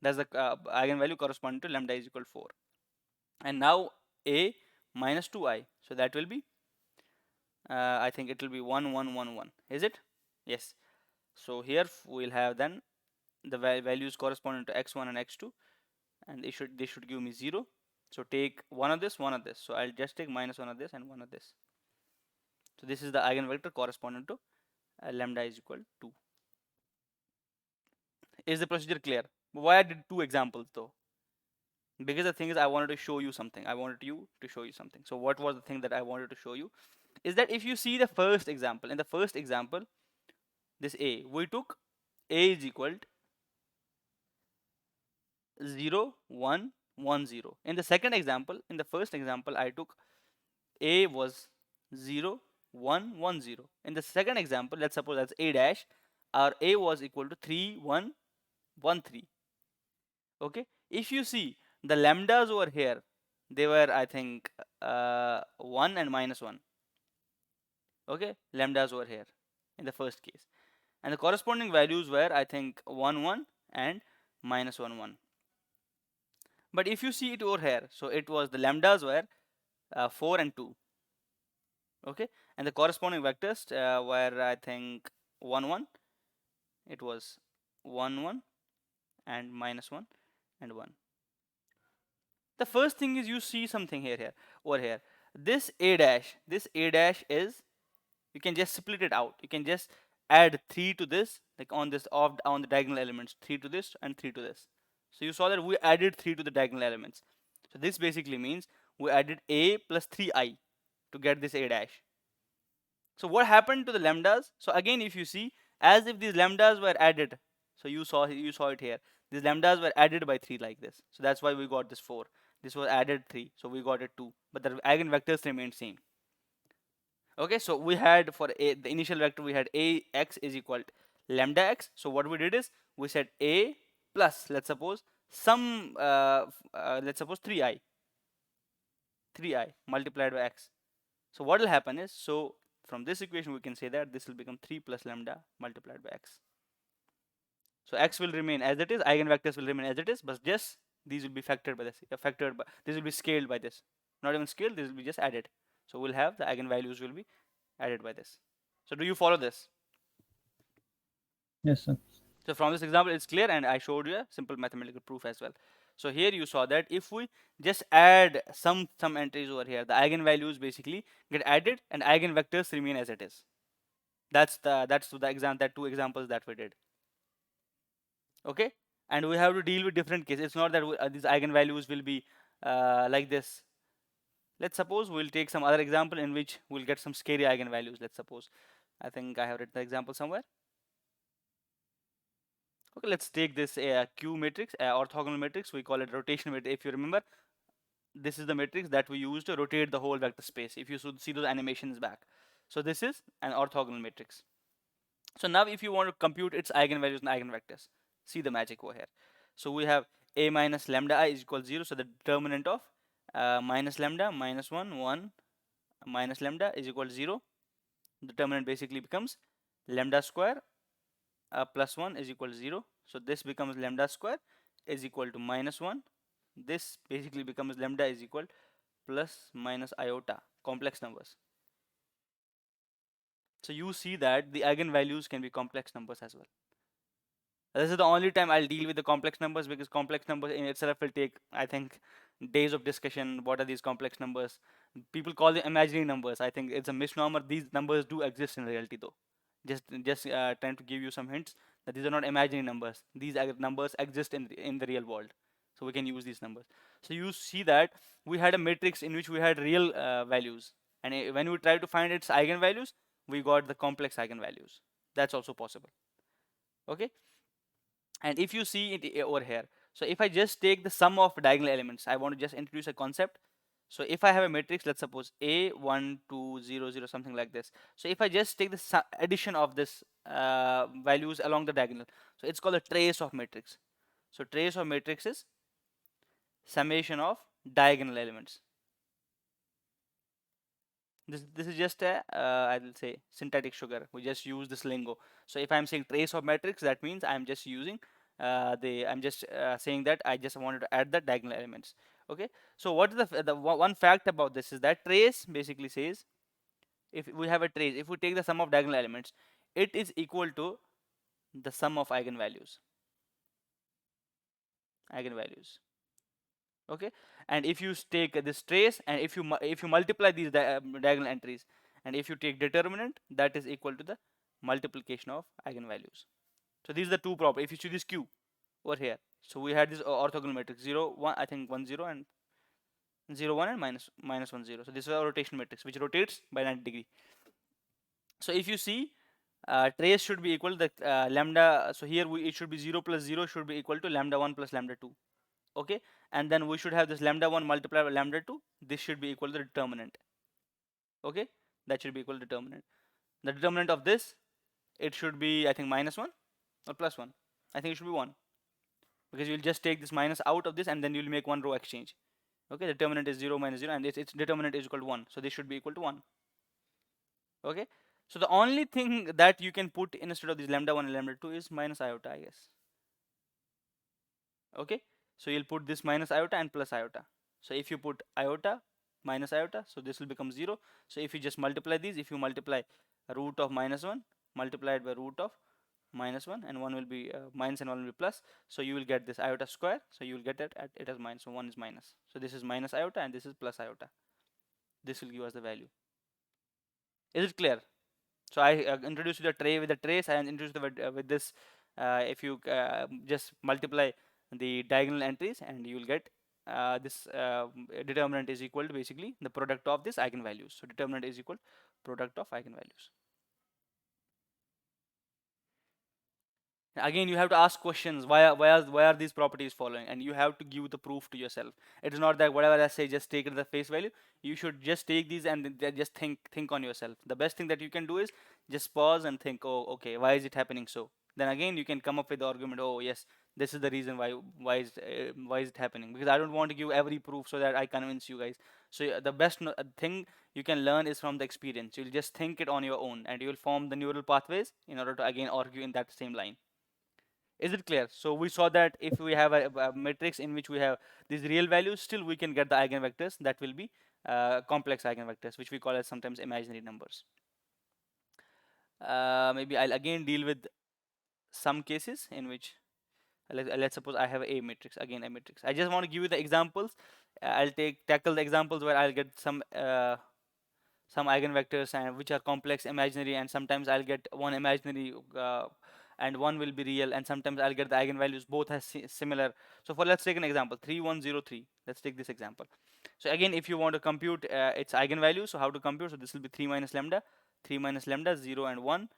That's the eigenvalue corresponding to lambda is equal to 4. And now a minus 2i. So that will be, I think it will be 1 1 1 1. Is it? Yes. So here we'll have then the values corresponding to x1 and x2, and they should give me 0. So take one of this, one of this. So I'll just take minus 1 of this and 1 of this. So this is the eigenvector corresponding to lambda is equal to 2. Is the procedure clear? Why I did 2 examples though? Because the thing is, I wanted to show you something. I wanted you to show you something. So what was the thing that I wanted to show you? Is that if you see the first example, in the first example, this a, we took a is equal to 0 1 1 0. In the second example, in the first example, I took a was 0 1 1 0. In the second example, let's suppose that's a dash, our a was equal to 3 1 1 3. Okay, if you see the lambdas over here, they were, I think, 1 and minus 1. Okay, lambdas over here in the first case, and the corresponding values were, I think, 1 1 and minus 1 1. But if you see it over here, so it was the lambdas were 4 and 2. Okay, and the corresponding vectors were, I think, 1 1, it was 1 1 and minus 1 and 1. The first thing is you see something here over here. This a dash is, you can just split it out. You can just add 3 to this, like on this on the diagonal elements, 3 to this and 3 to this. So you saw that we added 3 to the diagonal elements. So this basically means we added a plus 3i to get this a dash. So what happened to the lambdas? So again, if you see, as if these lambdas were added, so you saw it here. These lambdas were added by 3 like this. So that's why we got this 4. This was added 3, so we got it 2. But the eigenvectors remained same. Okay, so we had for the initial vector, we had a x is equal to lambda x. So what we did is we said a plus, let's suppose, some let's suppose 3i multiplied by x. So what will happen is, so from this equation we can say that this will become 3 plus lambda multiplied by x. So x will remain as it is, eigenvectors will remain as it is, but just these will be factored by this, this will be scaled by this, not even scaled, this will be just added. So we'll have the eigenvalues will be added by this. So do you follow this? Yes, sir. So from this example, it's clear, and I showed you a simple mathematical proof as well. So here you saw that if we just add some entries over here, the eigenvalues basically get added and eigenvectors remain as it is. That's the two examples that we did. Okay, and we have to deal with different cases. It's not that these eigenvalues will be like this. Let's suppose we'll take some other example in which we'll get some scary eigenvalues. Let's suppose, I think I have written the example somewhere. Okay, let's take this Q matrix, orthogonal matrix. We call it rotation matrix. If you remember, this is the matrix that we use to rotate the whole vector space. If you should see those animations back. So this is an orthogonal matrix. So now if you want to compute its eigenvalues and eigenvectors, see the magic over here. So we have a minus lambda I is equal to 0. So the determinant of minus lambda minus 1, 1 minus lambda is equal to 0. Determinant basically becomes lambda square plus 1 is equal to 0. So this becomes lambda square is equal to minus 1. This basically becomes lambda is equal plus minus iota, complex numbers. So you see that the eigenvalues can be complex numbers as well. This is the only time I'll deal with the complex numbers, because complex numbers in itself will take, I think, days of discussion. What are these complex numbers? People call them imaginary numbers. I think it's a misnomer. These numbers do exist in reality though. Just trying to give you some hints that these are not imaginary numbers. These numbers exist in the real world. So we can use these numbers. So you see that we had a matrix in which we had real values. And when we try to find its eigenvalues, we got the complex eigenvalues. That's also possible. Okay. And if you see it over here, so if I just take the sum of diagonal elements, I want to just introduce a concept. So if I have a matrix, let's suppose a 1 2 0 0 something like this. So if I just take the addition of this values along the diagonal, so it's called a trace of matrix. So trace of matrix is summation of diagonal elements. This is just a I will say syntactic sugar. We just use this lingo. So if I'm saying trace of matrix, that means I'm just using I'm just saying that I just wanted to add the diagonal elements. Okay. So what is the one fact about this is that trace basically says, if we have a trace, if we take the sum of diagonal elements, it is equal to the sum of eigenvalues. Okay, and if you take this trace and if you multiply these diagonal entries, and if you take determinant, that is equal to the multiplication of eigenvalues. So these are the two properties. If you choose this Q over here, so we had this orthogonal matrix 0 1, I think 1 0 and 0 1 and minus 1 0. So this is a rotation matrix which rotates by 90 degree. So if you see, trace should be equal to the lambda. So here it should be 0 plus 0 should be equal to lambda 1 plus lambda 2. Okay, and then we should have this lambda 1 multiplied by lambda 2. This should be equal to the determinant. Okay, that should be equal to determinant. The determinant of this, it should be, I think, minus 1 or plus 1. I think it should be 1, because you'll just take this minus out of this and then you'll make one row exchange. Okay, the determinant is 0 minus 0 and its determinant is equal to 1. So this should be equal to 1. Okay, so the only thing that you can put instead of this lambda 1 and lambda 2 is minus iota, I guess. Okay, so you'll put this minus iota and plus iota. So if you put iota minus iota, so this will become 0. So if you just multiply these, if you multiply root of minus 1 multiplied by root of minus 1, and 1 will be minus and 1 will be plus, so you will get this iota square. So you will get it at it as minus, so 1 is minus. So this is minus iota and this is plus iota. This will give us the value. Is it clear? So I introduced the tray with the trace, and introduced with this. If you just multiply the diagonal entries, and you will get this determinant is equal to basically the product of this eigenvalues. So determinant is equal product of eigenvalues. Again, you have to ask questions. Why are these properties following? And you have to give the proof to yourself. It is not that whatever I say, just take it at the face value. You should just take these and just think on yourself. The best thing that you can do is just pause and think, oh, okay, why is it happening so? Then again, you can come up with the argument, oh yes, this is the reason why is it happening, because I don't want to give every proof so that I convince you guys. So the best thing you can learn is from the experience. You'll just think it on your own and you will form the neural pathways in order to again argue in that same line. Is it clear? So we saw that if we have a matrix in which we have these real values, still we can get the eigenvectors that will be complex eigenvectors, which we call as sometimes imaginary numbers. Maybe I'll again deal with some cases in which let's suppose I have a matrix, again a matrix. I just want to give you the examples. I'll tackle the examples where I'll get some eigenvectors and which are complex imaginary, and sometimes I'll get one imaginary and one will be real, and sometimes I'll get the eigenvalues both has similar. So for let's take an example 3103. Let's take this example. So again, if you want to compute its eigenvalue, so how to compute? So this will be 3 minus lambda, 3 minus lambda, 0 and 1,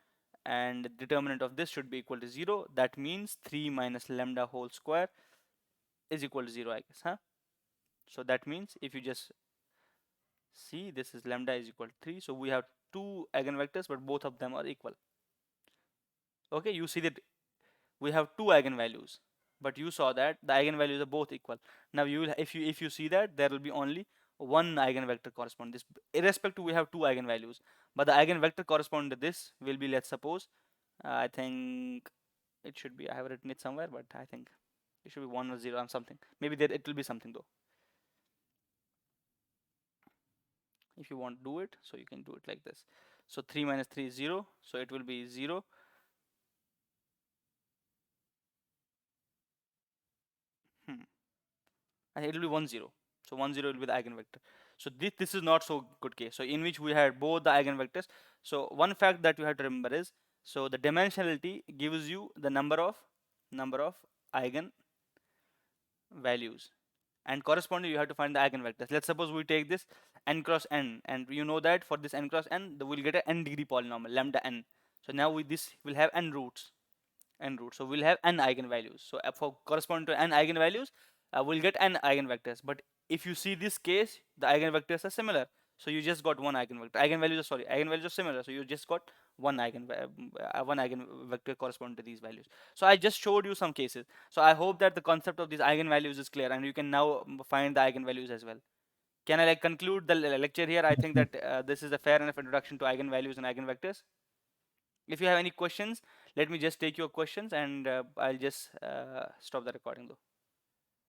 and the determinant of this should be equal to 0. That means 3 minus lambda whole square is equal to 0, I guess, huh? So that means if you just see, this is lambda is equal to 3, so we have two eigenvectors but both of them are equal. Okay, you see that we have two eigenvalues, but you saw that the eigenvalues are both equal. Now you will, if you see that there will be only one eigenvector corresponding this, irrespective we have two eigenvalues, but the eigenvector corresponding to this will be, let's suppose, I think it should be, I have written it somewhere, but I think it should be 1 or 0 or something. Maybe there it will be something though. If you want to do it, so you can do it like this. So 3 minus 3 is 0, so it will be 0. And it will be 1 0. So 1 0 will be the eigenvector. So this is not so good case. So in which we had both the eigenvectors. So one fact that you have to remember is, so the dimensionality gives you the number of eigen values, and correspondingly you have to find the eigenvectors. Let's suppose we take this n cross n, and you know that for this n cross n we'll get an n degree polynomial lambda n. So now with this will have n roots. So we'll have n eigenvalues. So for corresponding to n eigenvalues, we'll get n eigenvectors. But if you see this case, the eigenvectors are similar. So you just got one eigenvector. Eigenvalues are similar. So you just got one eigenvector corresponding to these values. So I just showed you some cases. So I hope that the concept of these eigenvalues is clear, and you can now find the eigenvalues as well. Can I conclude the lecture here? I think that this is a fair enough introduction to eigenvalues and eigenvectors. If you have any questions, let me just take your questions, and I'll just stop the recording though.